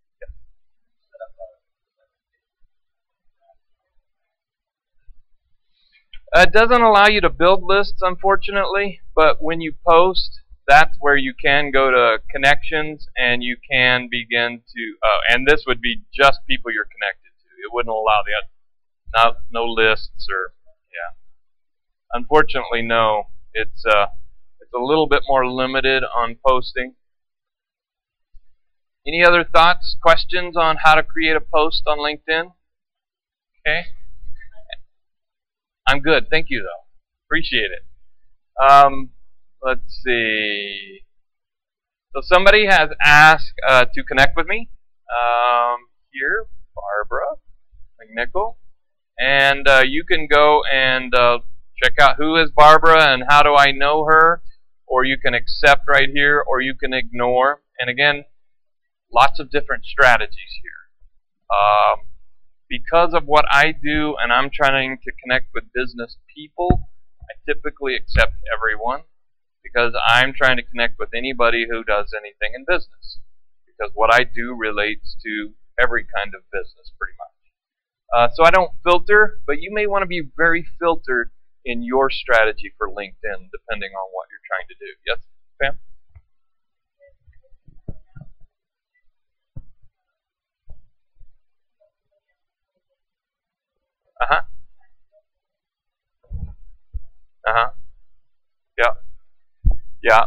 Speaker 2: Yeah. It doesn't allow you to build lists, unfortunately, but when you post, that's where you can go to connections and you can begin to, and this would be just people you're connected to. It wouldn't allow no lists or, yeah. Unfortunately, no. It's a little bit more limited on posting. Any other thoughts, questions on how to create a post on LinkedIn? Okay. I'm good. Thank you, though. Appreciate it. Let's see. So somebody has asked to connect with me. Here, Barbara McNichol. And you can go and check out who is Barbara and how do I know her. Or you can accept right here, or you can ignore. And again, lots of different strategies here. Because of what I do and I'm trying to connect with business people, I typically accept everyone because I'm trying to connect with anybody who does anything in business. Because what I do relates to every kind of business pretty much. So I don't filter, but you may want to be very filtered in your strategy for LinkedIn depending on what you're trying to do. Yes, Pam? Uh-huh. Uh-huh. Yeah. Yeah.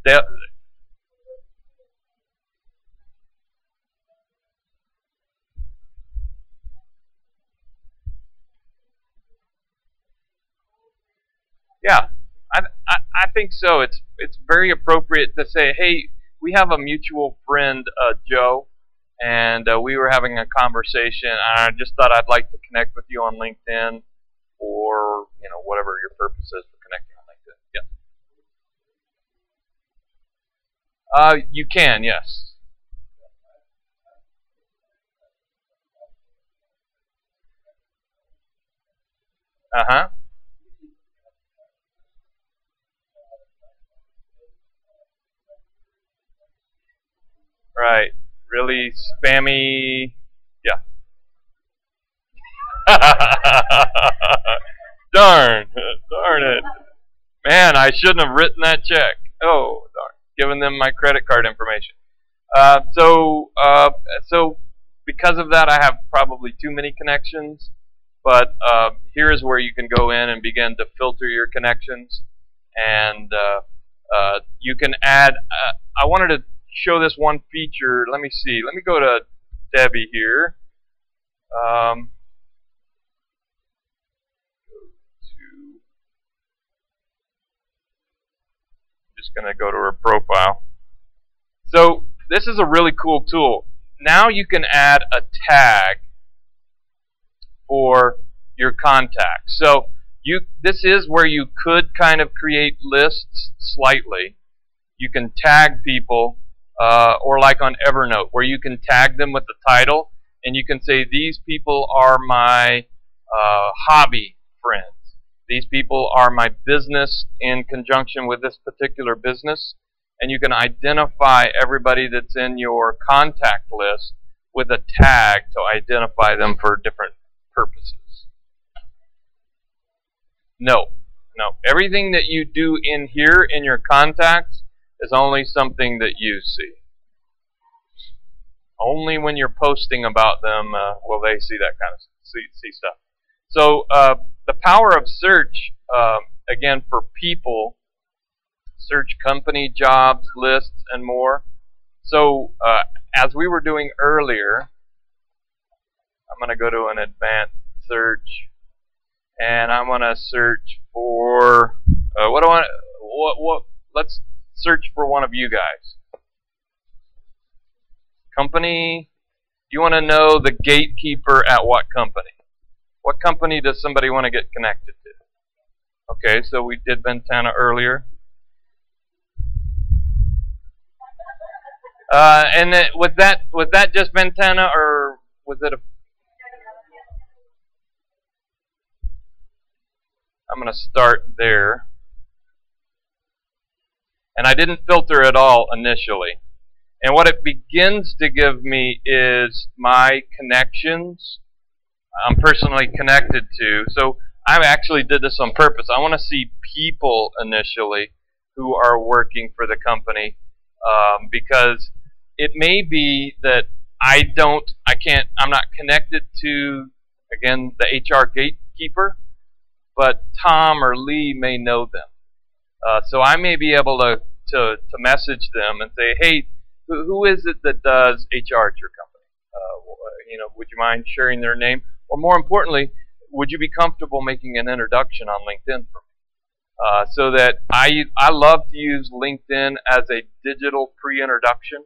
Speaker 2: They- yeah. I think so. It's very appropriate to say, hey, we have a mutual friend, Joe, and we were having a conversation. And I just thought I'd like to connect with you on LinkedIn, or whatever your purpose is for connecting on LinkedIn. Yeah. You can, yes. Uh huh. Right. Really spammy. Yeah. Darn it. Man, I shouldn't have written that check. Oh, darn. Giving them my credit card information. So because of that, I have probably too many connections. But here's where you can go in and begin to filter your connections. And you can add, I wanted to show this one feature. Let me see. Let me go to Debbie here. Just going to go to her profile. So this is a really cool tool. Now you can add a tag for your contacts. So this is where you could kind of create lists slightly. You can tag people, or like on Evernote, where you can tag them with the title, and you can say, these people are my hobby friends. These people are my business in conjunction with this particular business. And you can identify everybody that's in your contact list with a tag to identify them for different purposes. No. Everything that you do in here in your contacts is only something that you see. Only when you're posting about them will they see that kind of see stuff. So the power of search, again, for people, search company, jobs, lists, and more. So as we were doing earlier, I'm going to go to an advanced search, and I'm going to search for let's search for one of you guys. Company. You want to know the gatekeeper at what company? What company does somebody want to get connected to? Okay, so we did Ventana earlier. And then, was that just Ventana, or was it a? I'm going to start there. And I didn't filter at all initially. And what it begins to give me is my connections. I'm personally connected to. So I actually did this on purpose. I want to see people initially who are working for the company, because it may be that I'm not connected to, again, the HR gatekeeper, but Tom or Lee may know them. So I may be able to message them and say, hey, who is it that does HR at your company? Would you mind sharing their name? Or more importantly, would you be comfortable making an introduction on LinkedIn for me? So that I love to use LinkedIn as a digital pre-introduction.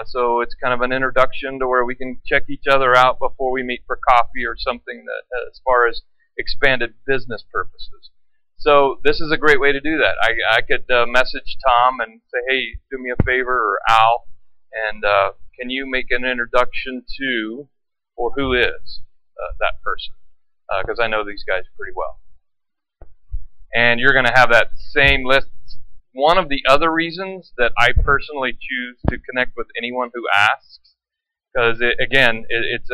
Speaker 2: So it's kind of an introduction to where we can check each other out before we meet for coffee or something that, as far as expanded business purposes. So this is a great way to do that. I could message Tom and say, hey, do me a favor, or Al, and can you make an introduction to, or who is that person? Because I know these guys pretty well. And you're going to have that same list. One of the other reasons that I personally choose to connect with anyone who asks, because it's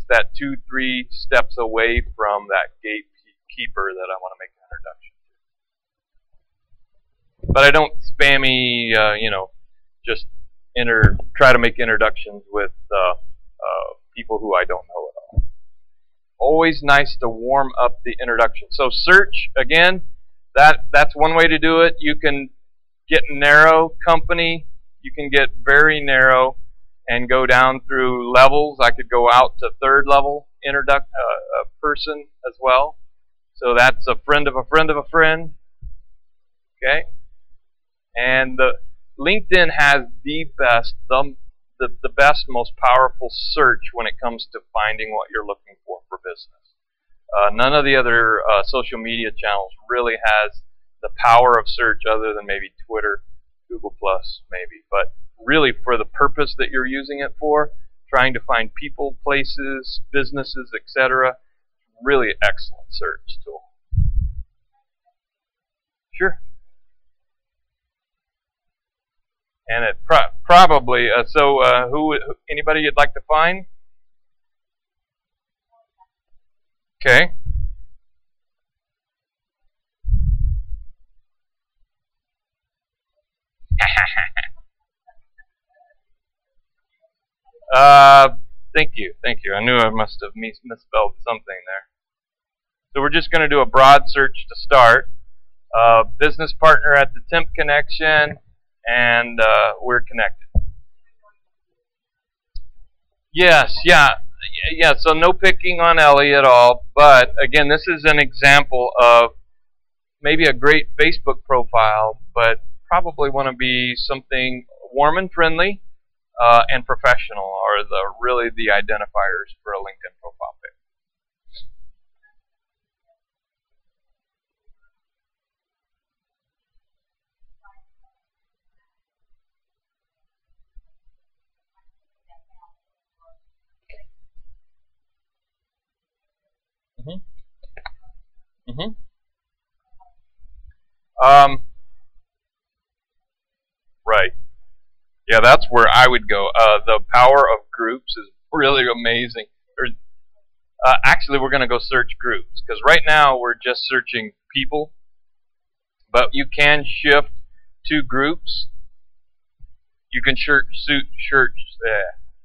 Speaker 2: that 2-3 steps away from that gatekeeper that I want to make an introduction to. But I don't spammy, just try to make introductions with people who I don't know at all. Always nice to warm up the introduction. So search, again, that's one way to do it. You can get narrow company. You can get very narrow and go down through levels. I could go out to third level person as well. So that's a friend of a friend of a friend. Okay? And the LinkedIn has the best, the best, most powerful search when it comes to finding what you're looking for business. None of the other social media channels really has the power of search, other than maybe Twitter, Google Plus, maybe. But really, for the purpose that you're using it for, trying to find people, places, businesses, etc., really excellent search tool. Sure. And it probably anybody you'd like to find? Okay. Thank you. I knew I must have misspelled something there. So we're just going to do a broad search to start. Business partner at the Temp Connection, and we're connected. Yes, yeah. So no picking on Ellie at all, but again, this is an example of maybe a great Facebook profile, but probably want to be something warm and friendly and professional are really the identifiers for a LinkedIn profile pic. Right. Yeah, that's where I would go. The power of groups is really amazing. Actually, we're going to go search groups, because right now we're just searching people, but you can shift to groups. You can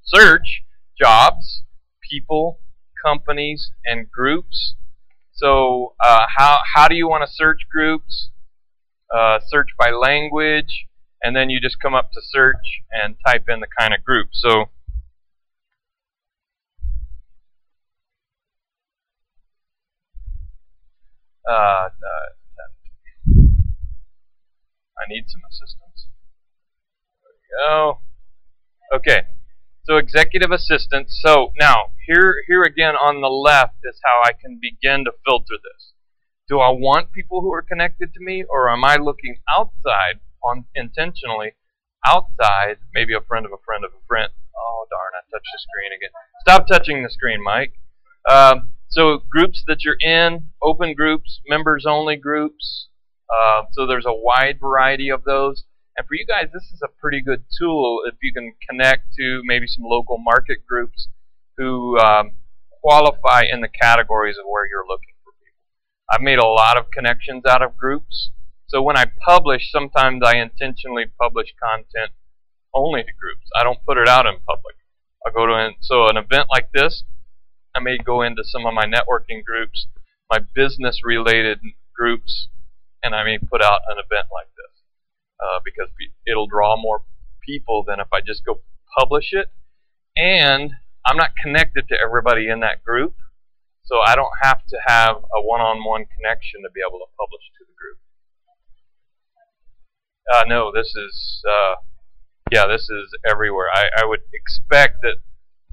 Speaker 2: search jobs, people, companies, and groups. So how do you want to search groups? Search by language, and then you just come up to search and type in the kind of group. So I need some assistance. There we go. Okay. So executive assistants. So now here again on the left is how I can begin to filter this. Do I want people who are connected to me, or am I looking outside, intentionally outside, maybe a friend of a friend of a friend? Oh darn, I touched the screen again. Stop touching the screen, Mike. So groups that you're in, open groups, members only groups. So there's a wide variety of those. And for you guys, this is a pretty good tool if you can connect to maybe some local market groups who qualify in the categories of where you're looking for people. I've made a lot of connections out of groups. So when I publish, sometimes I intentionally publish content only to groups. I don't put it out in public. I'll go to an event like this, I may go into some of my networking groups, my business related groups, and I may put out an event like this because it'll draw more people than if I just go publish it. And I'm not connected to everybody in that group, so I don't have to have a one-on-one connection to be able to publish to the group. No, this is this is everywhere. I would expect that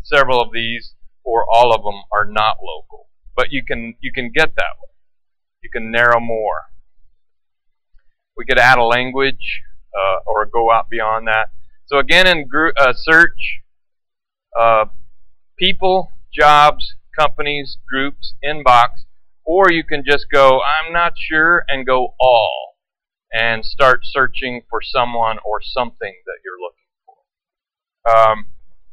Speaker 2: several of these or all of them are not local, but you can get that way. You can narrow more. We could add a language or go out beyond that. So again, in search, people, jobs, companies, groups, inbox, or you can just go, I'm not sure, and go all, and start searching for someone or something that you're looking for.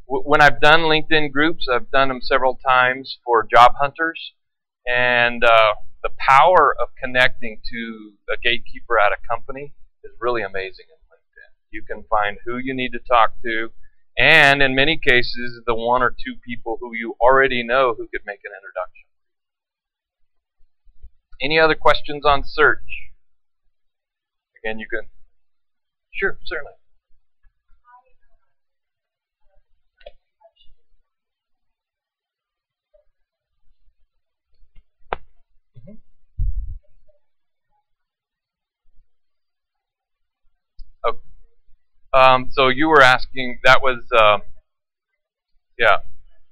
Speaker 2: When I've done LinkedIn groups, I've done them several times for job hunters, and the power of connecting to a gatekeeper at a company is really amazing in LinkedIn. You can find who you need to talk to, and in many cases, the one or two people who you already know who could make an introduction. Any other questions on search? Again, you can. Sure, certainly. So you were asking, that was,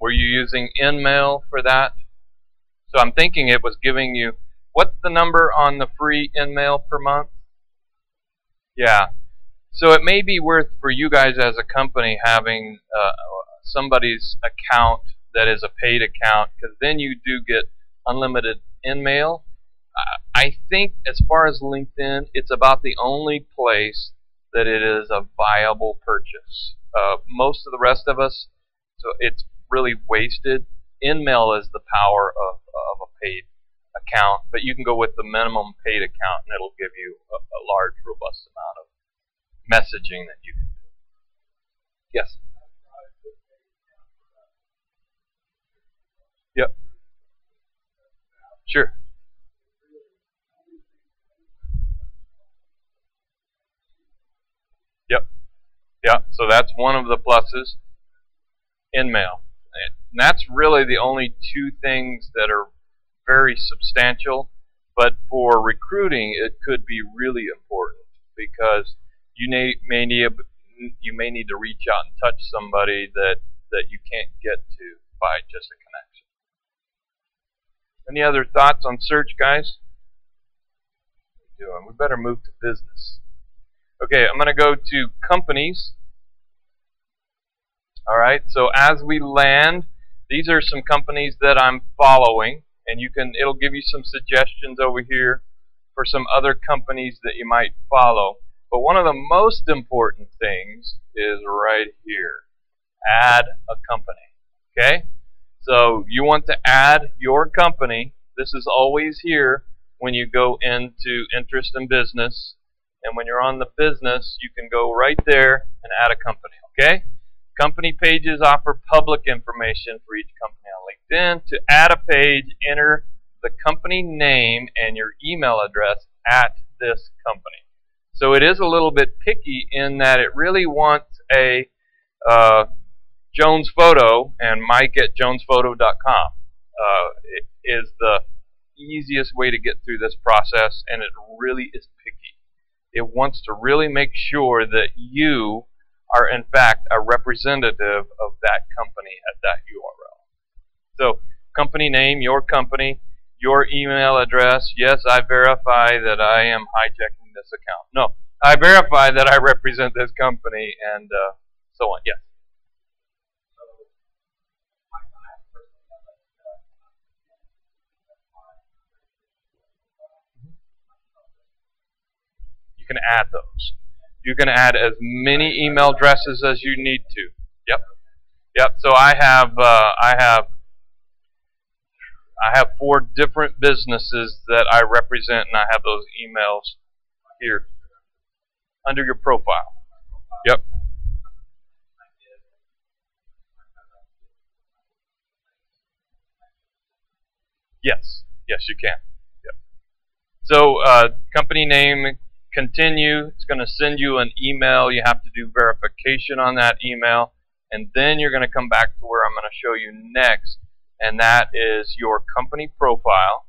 Speaker 2: were you using InMail for that? So I'm thinking it was giving you, what's the number on the free InMail per month? Yeah. So it may be worth for you guys as a company having somebody's account that is a paid account, because then you do get unlimited InMail. I think as far as LinkedIn, it's about the only place that it is a viable purchase. Most of the rest of us, so it's really wasted. InMail is the power of a paid account, but you can go with the minimum paid account and it'll give you a large, robust amount of messaging that you can do. Yes? Yep. Sure. Yep. Yeah, so that's one of the pluses. InMail. And that's really the only two things that are very substantial, but for recruiting it could be really important because you may need to reach out and touch somebody that you can't get to by just a connection. Any other thoughts on search, guys? What are we doing? We better move to business. Okay, I'm going to go to companies. Alright, so as we land, these are some companies that I'm following, and it'll give you some suggestions over here for some other companies that you might follow. But one of the most important things is right here. Add a company. Okay? So you want to add your company. This is always here when you go into interest in business. And when you're on the business, you can go right there and add a company. Okay? Company pages offer public information for each company on LinkedIn. To add a page, enter the company name and your email address at this company. So it is a little bit picky in that it really wants a Jones Photo and Mike at jonesphoto.com. It is the easiest way to get through this process, and it really is picky. It wants to really make sure that you are in fact a representative of that company at that URL. So company name, your company, your email address. Yes, I verify that I am hijacking this account. No, I verify that I represent this company, and so on. Yes. You can add those. You can add as many email addresses as you need to. Yep. Yep. So I have I have 4 different businesses that I represent, and I have those emails here under your profile. Yep. Yes. Yes, you can. Yep. So, company name, continue. It's going to send you an email. You have to do verification on that email, and then you're going to come back to where I'm going to show you next, and that is your company profile.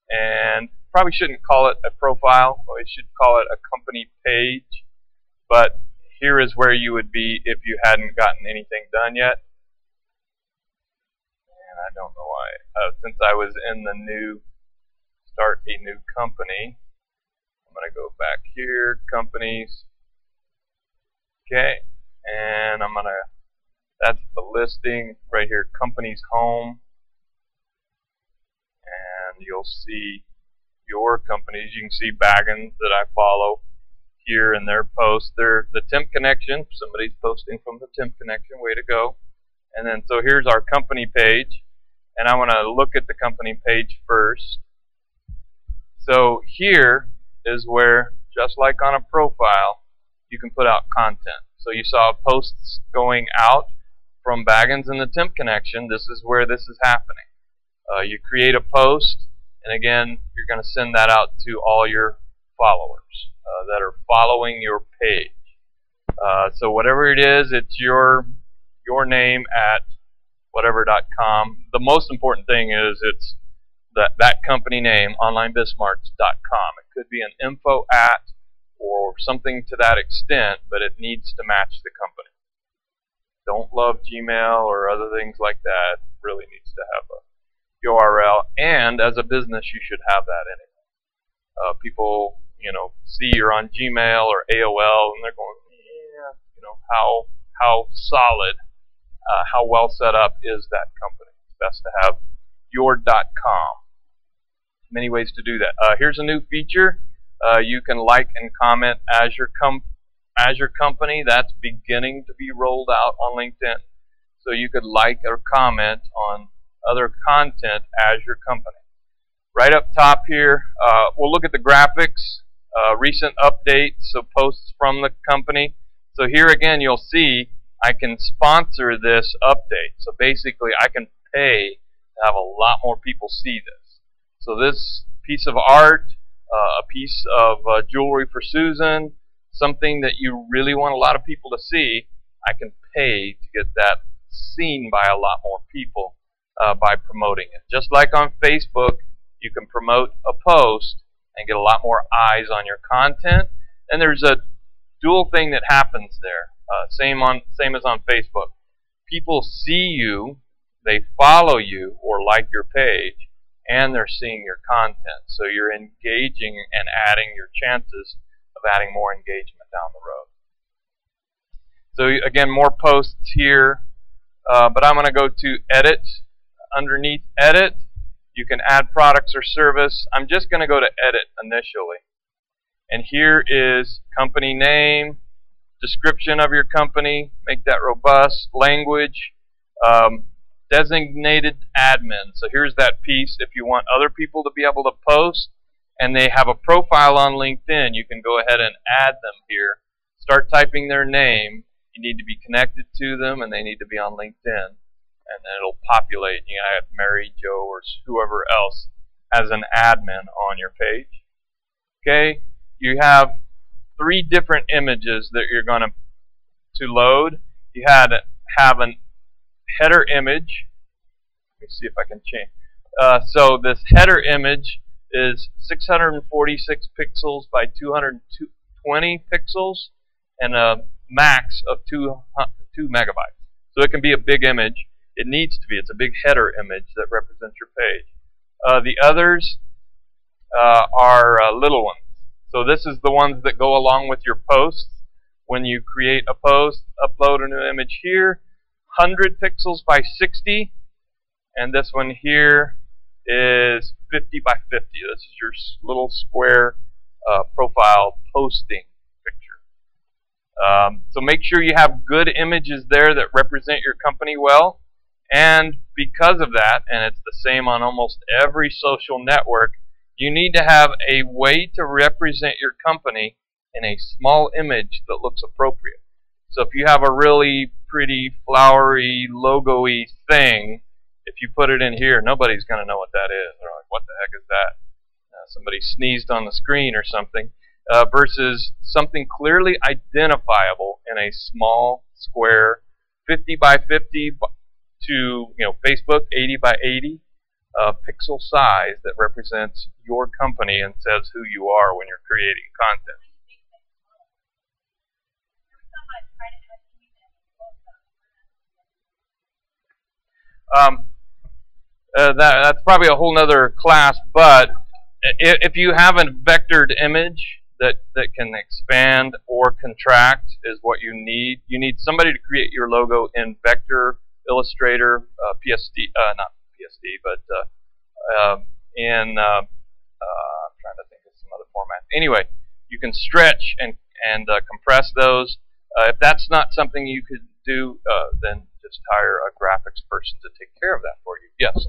Speaker 2: And probably shouldn't call it a profile. We should call it a company page. But here is where you would be if you hadn't gotten anything done yet. And I don't know why. Since I was in the new start a new company, I'm going to go back here, companies. Okay. And I'm going to, that's the listing right here, company's home. And you'll see your companies. You can see Baggins that I follow here in their posts. They're the Temp Connection. Somebody's posting from the Temp Connection. Way to go. And then so here's our company page. And I want to look at the company page first. So here is where, just like on a profile, you can put out content. So you saw posts going out from Baggins and the Temp Connection. This is where this is happening. You create a post, and again, you're going to send that out to all your followers that are following your page. So whatever it is, it's your name at whatever.com. The most important thing is it's that company name, onlinebizsmarts.com. It could be an info at or something to that extent, but it needs to match the company. Don't love Gmail or other things like that. It really needs to have a URL, and as a business you should have that anyway. People, see you're on Gmail or AOL and they're going, yeah, how solid, how well set up is that company? It's best to have your .com. Many ways to do that. Here's a new feature. You can like and comment as your company. That's beginning to be rolled out on LinkedIn. So you could like or comment on other content as your company. Right up top here, we'll look at the graphics, recent updates, so posts from the company. So here again, you'll see I can sponsor this update. So basically, I can pay to have a lot more people see this. So this piece of art, a piece of jewelry for Susan, something that you really want a lot of people to see, I can pay to get that seen by a lot more people by promoting it. Just like on Facebook, you can promote a post and get a lot more eyes on your content. And there's a dual thing that happens there. Same as on Facebook. People see you, they follow you or like your page, and they're seeing your content. So you're engaging and adding your chances of adding more engagement down the road. So again, more posts here, but I'm going to go to Edit. Underneath Edit, you can add products or service. I'm just going to go to Edit initially. And here is company name, description of your company, make that robust, language, designated admin. So here's that piece. If you want other people to be able to post and they have a profile on LinkedIn, you can go ahead and add them here. Start typing their name. You need to be connected to them and they need to be on LinkedIn. And then it'll populate. You have Mary, Joe, or whoever else as an admin on your page. Okay, you have 3 different images that you're going to load. You have an header image. Let me see if I can change. So this header image is 646 pixels by 220 pixels and a max of 2 megabytes. So it can be a big image. It needs to be. It's a big header image that represents your page. The others are little ones. So this is the ones that go along with your posts. When you create a post, upload a new image here, 100 pixels by 60, and this one here is 50 by 50. This is your little square profile posting picture. So make sure you have good images there that represent your company well. And because of that, and it's the same on almost every social network, you need to have a way to represent your company in a small image that looks appropriate. So if you have a really pretty, flowery, logo-y thing, if you put it in here, nobody's going to know what that is. They're like, what the heck is that? Somebody sneezed on the screen or something. Versus something clearly identifiable in a small, square, 50 by 50 to Facebook 80 by 80 pixel size that represents your company and says who you are when you're creating content. That's probably a whole nother class, but if you have a vectored image that can expand or contract is what you need. You need somebody to create your logo in Vector, Illustrator, PSD, not PSD, but in I'm trying to think of some other format. Anyway, you can stretch and compress those. If that's not something you could do, then just hire a graphics person to take care of that for you. Yes.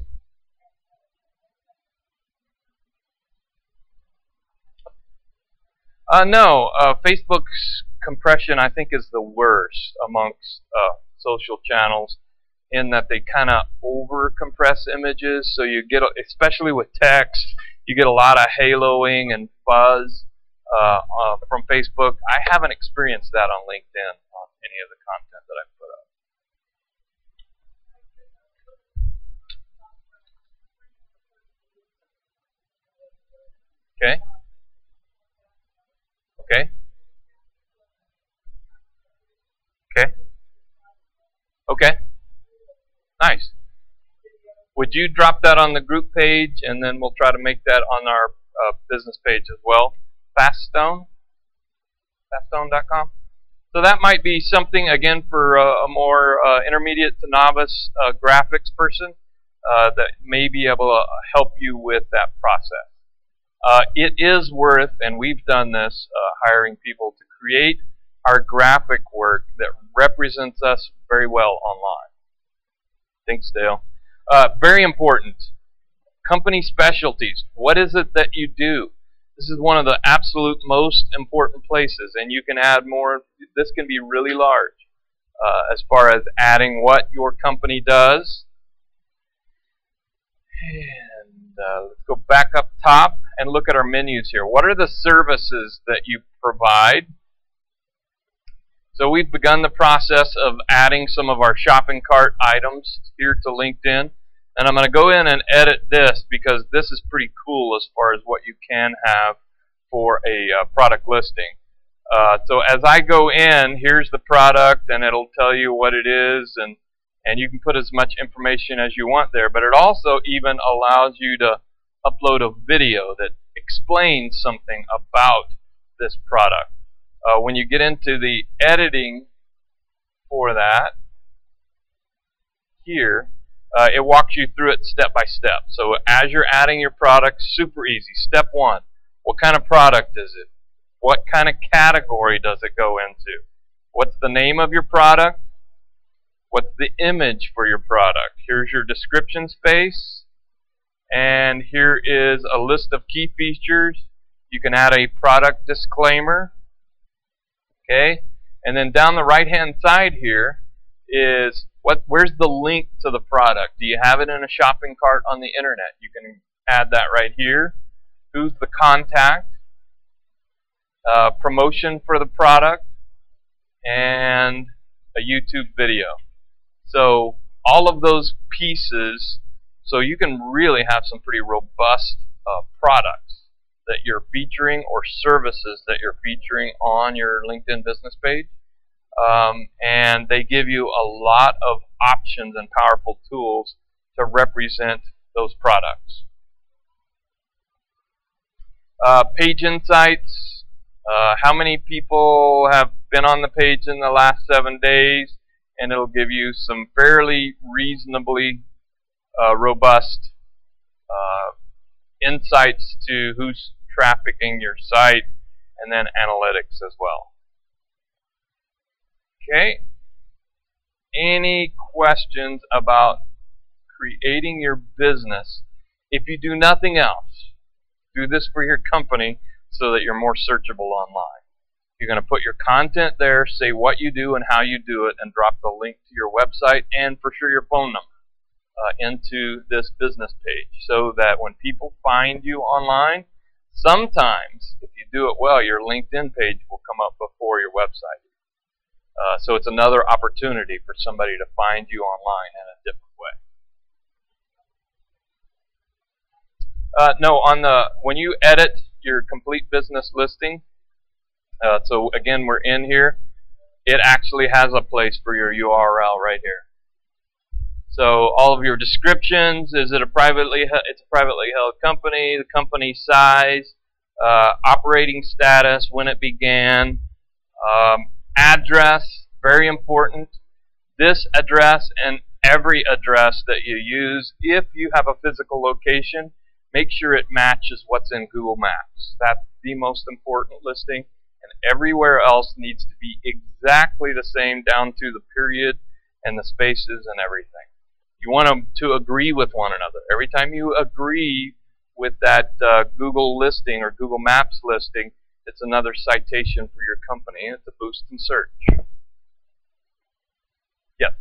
Speaker 2: No, Facebook's compression I think is the worst amongst social channels in that they kind of over compress images, so you get, especially with text, you get a lot of haloing and fuzz from Facebook. I haven't experienced that on LinkedIn on any of the content that I've put up. Okay. Okay. Okay. Okay. Nice. Would you drop that on the group page, and then we'll try to make that on our business page as well? Faststone? Faststone.com? So that might be something, again, for a more intermediate to novice graphics person that may be able to help you with that process. It is worth, and we've done this, hiring people to create our graphic work that represents us very well online. Thanks, Dale. Very important. Company specialties. What is it that you do? This is one of the absolute most important places, and you can add more. This can be really large as far as adding what your company does. And let's go back up top and look at our menus here. What are the services that you provide? So we've begun the process of adding some of our shopping cart items here to LinkedIn. And I'm going to go in and edit this because this is pretty cool as far as what you can have for a product listing. So as I go in, here's the product, and it'll tell you what it is, and you can put as much information as you want there. But it also even allows you to upload a video that explains something about this product. When you get into the editing for that, here, it walks you through it step by step. So as you're adding your product, super easy. Step one, what kind of product is it? What kind of category does it go into? What's the name of your product? What's the image for your product? Here's your description space. And here is a list of key features. You can add a product disclaimer. Okay? And then down the right-hand side here is where's the link to the product? Do you have it in a shopping cart on the internet? You can add that right here. Who's the contact? Promotion for the product, and a YouTube video. So all of those pieces, so you can really have some pretty robust products that you're featuring or services that you're featuring on your LinkedIn business page. And they give you a lot of options and powerful tools to represent those products. Page insights. How many people have been on the page in the last 7 days? And it'll give you some fairly reasonably robust insights to who's trafficking your site, and then analytics as well. Okay. Any questions about creating your business, if you do nothing else, do this for your company so that you're more searchable online. You're going to put your content there, say what you do and how you do it, and drop the link to your website and for sure your phone number into this business page so that when people find you online, sometimes, if you do it well, your LinkedIn page will come up before your website. So it's another opportunity for somebody to find you online in a different way. When you edit your complete business listing, so again, we're in here, it actually has a place for your URL right here. So all of your descriptions, it's a privately held company, the company size, operating status, when it began, address, very important. This address and every address that you use, if you have a physical location, make sure it matches what's in Google Maps. That's the most important listing, and everywhere else needs to be exactly the same down to the period and the spaces and everything. You want them to agree with one another. Every time you agree with that Google listing or Google Maps listing, it's another citation for your company. It's a boost in search. Yes?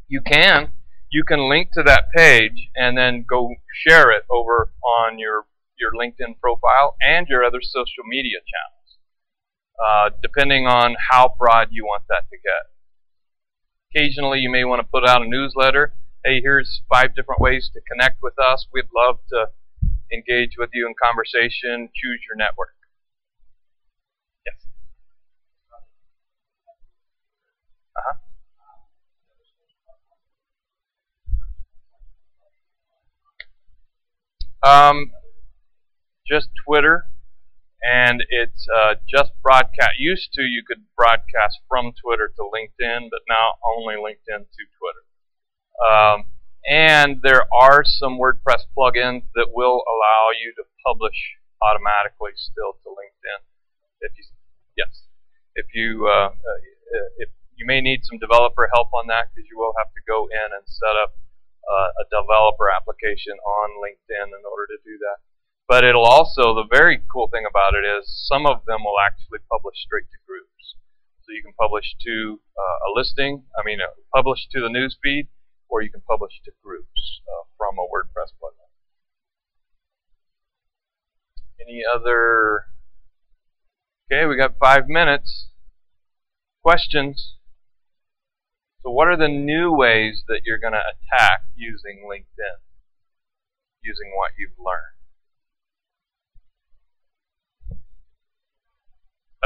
Speaker 2: You can. You can link to that page and then go share it over on your LinkedIn profile and your other social media channels. Depending on how broad you want that to get. Occasionally you may want to put out a newsletter. Hey, here's 5 different ways to connect with us. We'd love to engage with you in conversation. Choose your network. Yes? Just Twitter. And it's just broadcast. Used to, you could broadcast from Twitter to LinkedIn, but now only LinkedIn to Twitter. And there are some WordPress plugins that will allow you to publish automatically still to LinkedIn. If you may need some developer help on that, because you will have to go in and set up a developer application on LinkedIn in order to do that. But it'll also, the very cool thing about it is some of them will actually publish straight to groups. So you can publish to publish to the news feed, or you can publish to groups from a WordPress plugin. Any other? Okay, we got 5 minutes. Questions? So what are the new ways that you're going to attack using LinkedIn, using what you've learned?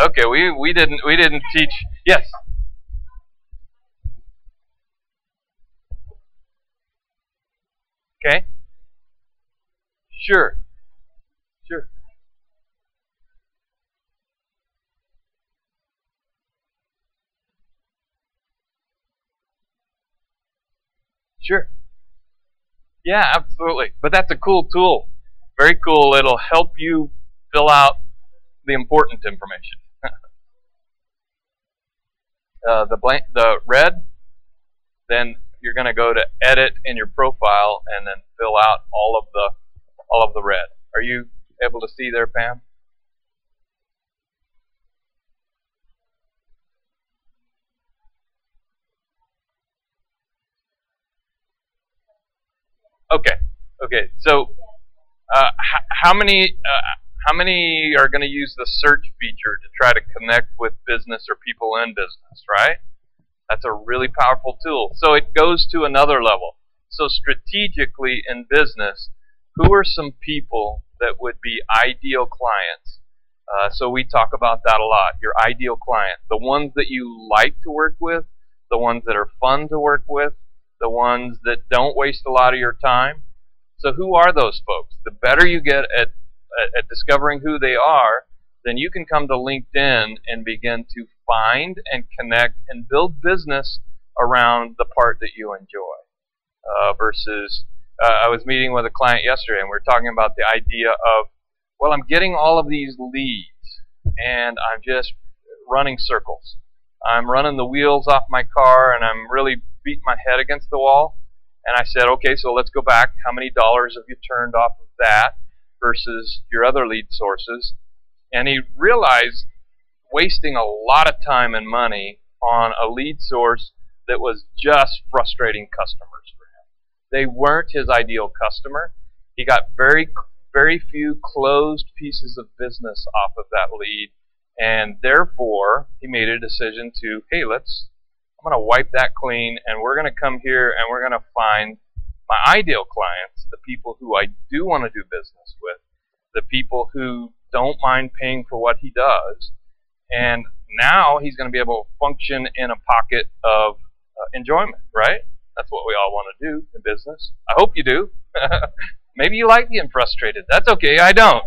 Speaker 2: Okay, we didn't teach. Yes. Okay. Sure. Sure. Yeah, absolutely. But that's a cool tool. Very cool. It'll help you fill out the important information. The red, then you're going to go to edit in your profile and then fill out all of the red. Are you able to see there, Pam? Okay. So, how many are going to use the search feature to try to connect with business or people in business, right? That's a really powerful tool. So it goes to another level. So strategically in business, who are some people that would be ideal clients? So we talk about that a lot. Your ideal client. The ones that you like to work with, the ones that are fun to work with, the ones that don't waste a lot of your time. So who are those folks? The better you get at discovering who they are, then you can come to LinkedIn and begin to find and connect and build business around the part that you enjoy. Versus, I was meeting with a client yesterday and we were talking about the idea of, well, I'm getting all of these leads and I'm just running circles. I'm running the wheels off my car, and I'm really beating my head against the wall. And I said, okay, so let's go back. How many dollars have you turned off of that versus your other lead sources? And he realized wasting a lot of time and money on a lead source that was just frustrating customers for him. They weren't his ideal customer. He got very few closed pieces of business off of that lead, and therefore he made a decision to, hey, I'm going to wipe that clean, and we're going to come here and we're going to find my ideal clients, the people who I do want to do business with, the people who don't mind paying for what he does. And now he's going to be able to function in a pocket of enjoyment, right? That's what we all want to do in business. I hope you do. Maybe you like being frustrated. That's okay. I don't.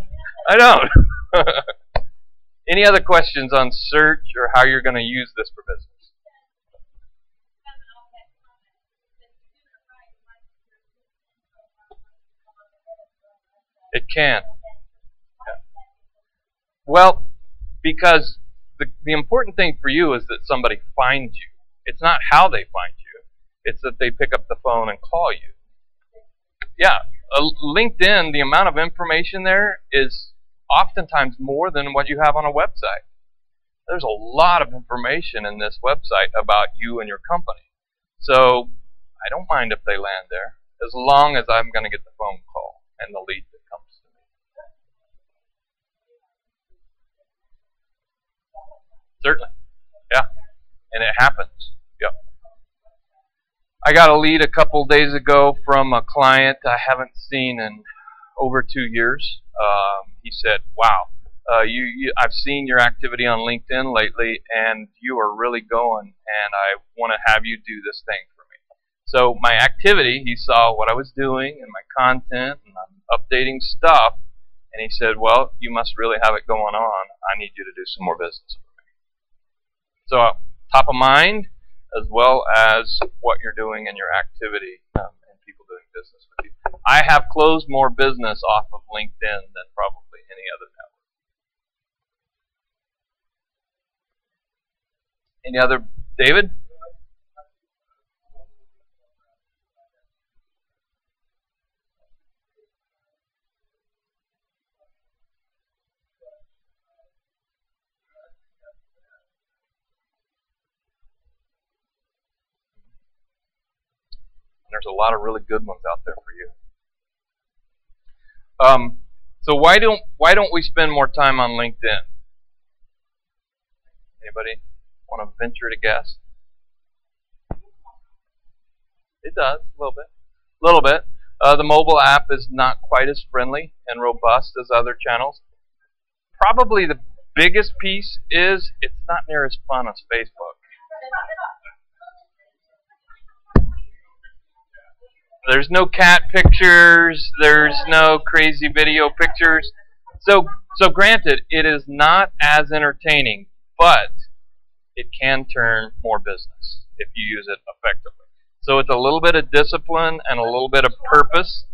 Speaker 2: Any other questions on search or how you're going to use this for business? It can. Yeah. Well, because the important thing for you is that somebody finds you. It's not how they find you. It's that they pick up the phone and call you. Yeah. LinkedIn, the amount of information there is oftentimes more than what you have on a website. There's a lot of information in this website about you and your company. So I don't mind if they land there, as long as I'm going to get the phone call and the lead that comes to me. Certainly. Yeah. And it happens. Yeah. I got a lead a couple days ago from a client I haven't seen in over 2 years. He said, wow, I've seen your activity on LinkedIn lately, and you are really going, and I want to have you do this thing for me. So my activity, he saw what I was doing and my content, and I'm updating stuff, and he said, well, you must really have it going on. I need you to do some more business for me. So top of mind, as well as what you're doing in your activity and people doing business with you. I have closed more business off of LinkedIn than probably any other network. Any other? David? There's a lot of really good ones out there for you. So why don't we spend more time on LinkedIn? Anybody want to venture to guess? It does a little bit. A little bit. The mobile app is not quite as friendly and robust as other channels. Probably the biggest piece is it's not near as fun as Facebook. There's no cat pictures. There's no crazy video pictures. So granted, it is not as entertaining, but it can turn more business if you use it effectively. So it's a little bit of discipline and a little bit of purpose,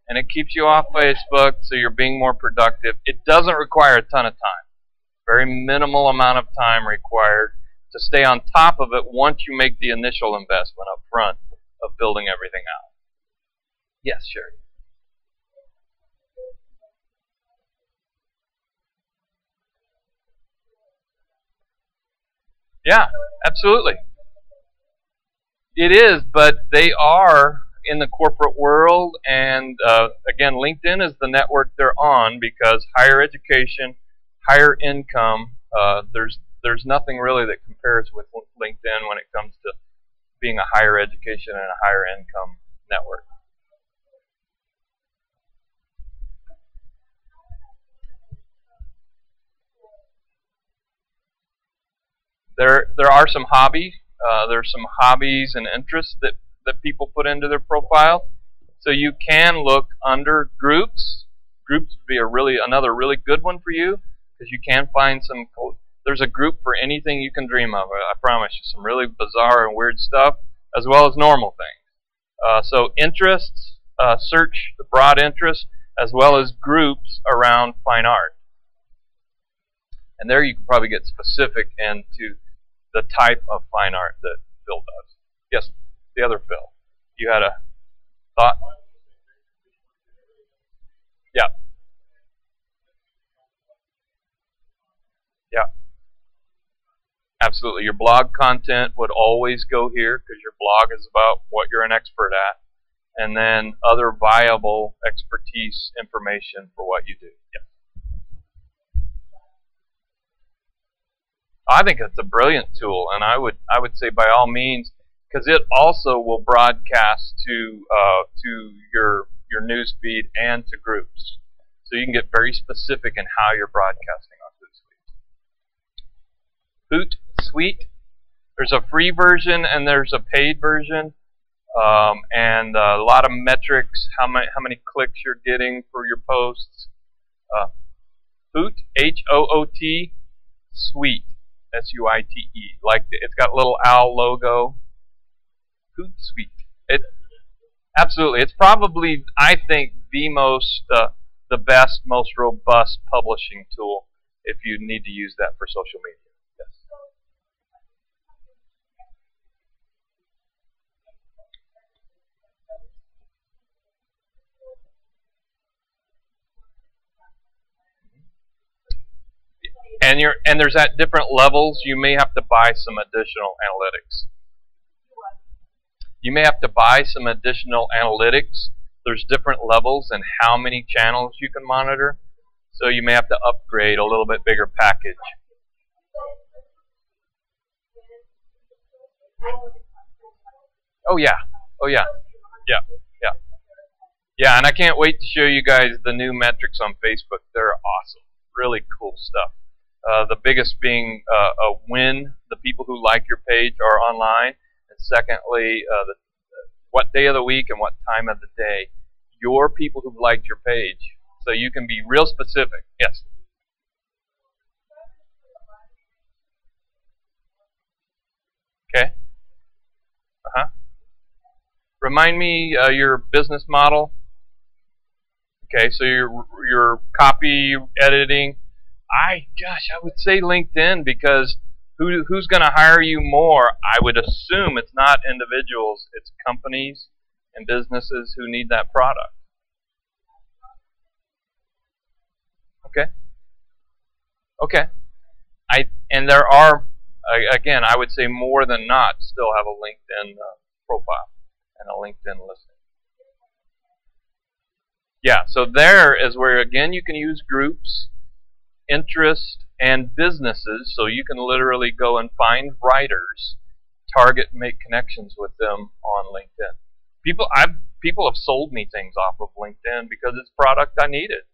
Speaker 2: and it keeps you off Facebook, so you're being more productive. It doesn't require a ton of time. Very minimal amount of time required to stay on top of it once you make the initial investment up front of building everything out. Yes, Sherry. Yeah, absolutely. It is, but they are in the corporate world, and again, LinkedIn is the network they're on because higher education, higher income, there's nothing really that compares with LinkedIn when it comes to being a higher education and a higher income network. There are some hobbies. There's some hobbies and interests that people put into their profile. So you can look under groups. Groups would be another really good one for you because you can find some. There's a group for anything you can dream of. I promise you, some really bizarre and weird stuff, as well as normal things. So interests, search the broad interests, as well as groups around fine art. And there you can probably get specific into the type of fine art that Phil does. Yes, the other Phil. You had a thought? Yeah. Yeah. Absolutely. Your blog content would always go here because your blog is about what you're an expert at. And then other viable expertise information for what you do. Yeah. I think it's a brilliant tool, and I would say by all means, because it also will broadcast to your news feed and to groups, so you can get very specific in how you're broadcasting on Hootsuite. Hootsuite. There's a free version and there's a paid version, and a lot of metrics. How many clicks you're getting for your posts. Hoot, H-O-O-T, Suite. S-U-I-T-E. Like it's got a little owl logo. Hootsuite. Absolutely. It's probably, I think, the best, most robust publishing tool if you need to use that for social media. Yes. And there's at different levels. You may have to buy some additional analytics. You may have to buy some additional analytics. There's different levels in how many channels you can monitor. So you may have to upgrade a little bit bigger package. Oh yeah. Oh yeah. Yeah. Yeah. Yeah, and I can't wait to show you guys the new metrics on Facebook. They're awesome. Really cool stuff. The biggest being when the people who like your page are online, and secondly, what day of the week and what time of the day your people who've liked your page. So you can be real specific. Yes. Okay. Remind me your business model. Okay, so your copy editing. I would say LinkedIn, because who's going to hire you more? I would assume it's not individuals, it's companies and businesses who need that product. Okay. Okay. And there are, again, I would say more than not still have a LinkedIn profile and a LinkedIn listing. Yeah, so there is where, again, you can use groups, interest, and businesses, so you can literally go and find writers, target and make connections with them on LinkedIn. People have sold me things off of LinkedIn because it's product I needed.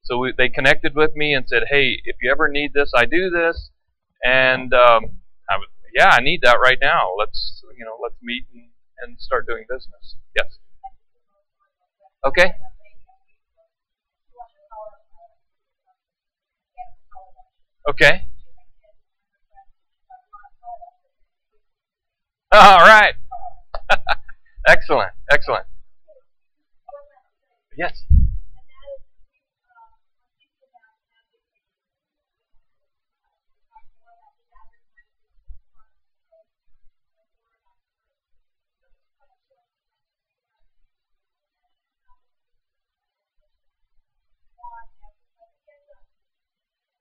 Speaker 2: So they connected with me and said, hey, if you ever need this, I do this, and yeah, I need that right now. Let's meet and start doing business. Yes. Okay. Okay. All right. Excellent. Excellent. Yes.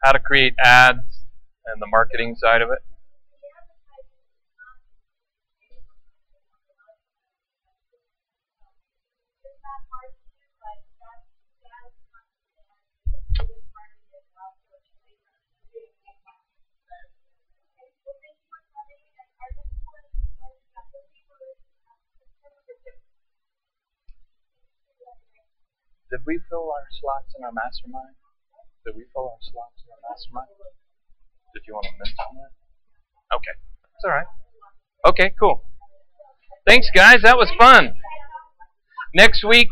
Speaker 2: How to create ads and the marketing side of it. Did we fill our slots in our mastermind? Did we fill our slots in our mastermind? Did you want to mention that? Okay. It's all right. Okay, cool. Thanks, guys. That was fun. Next week...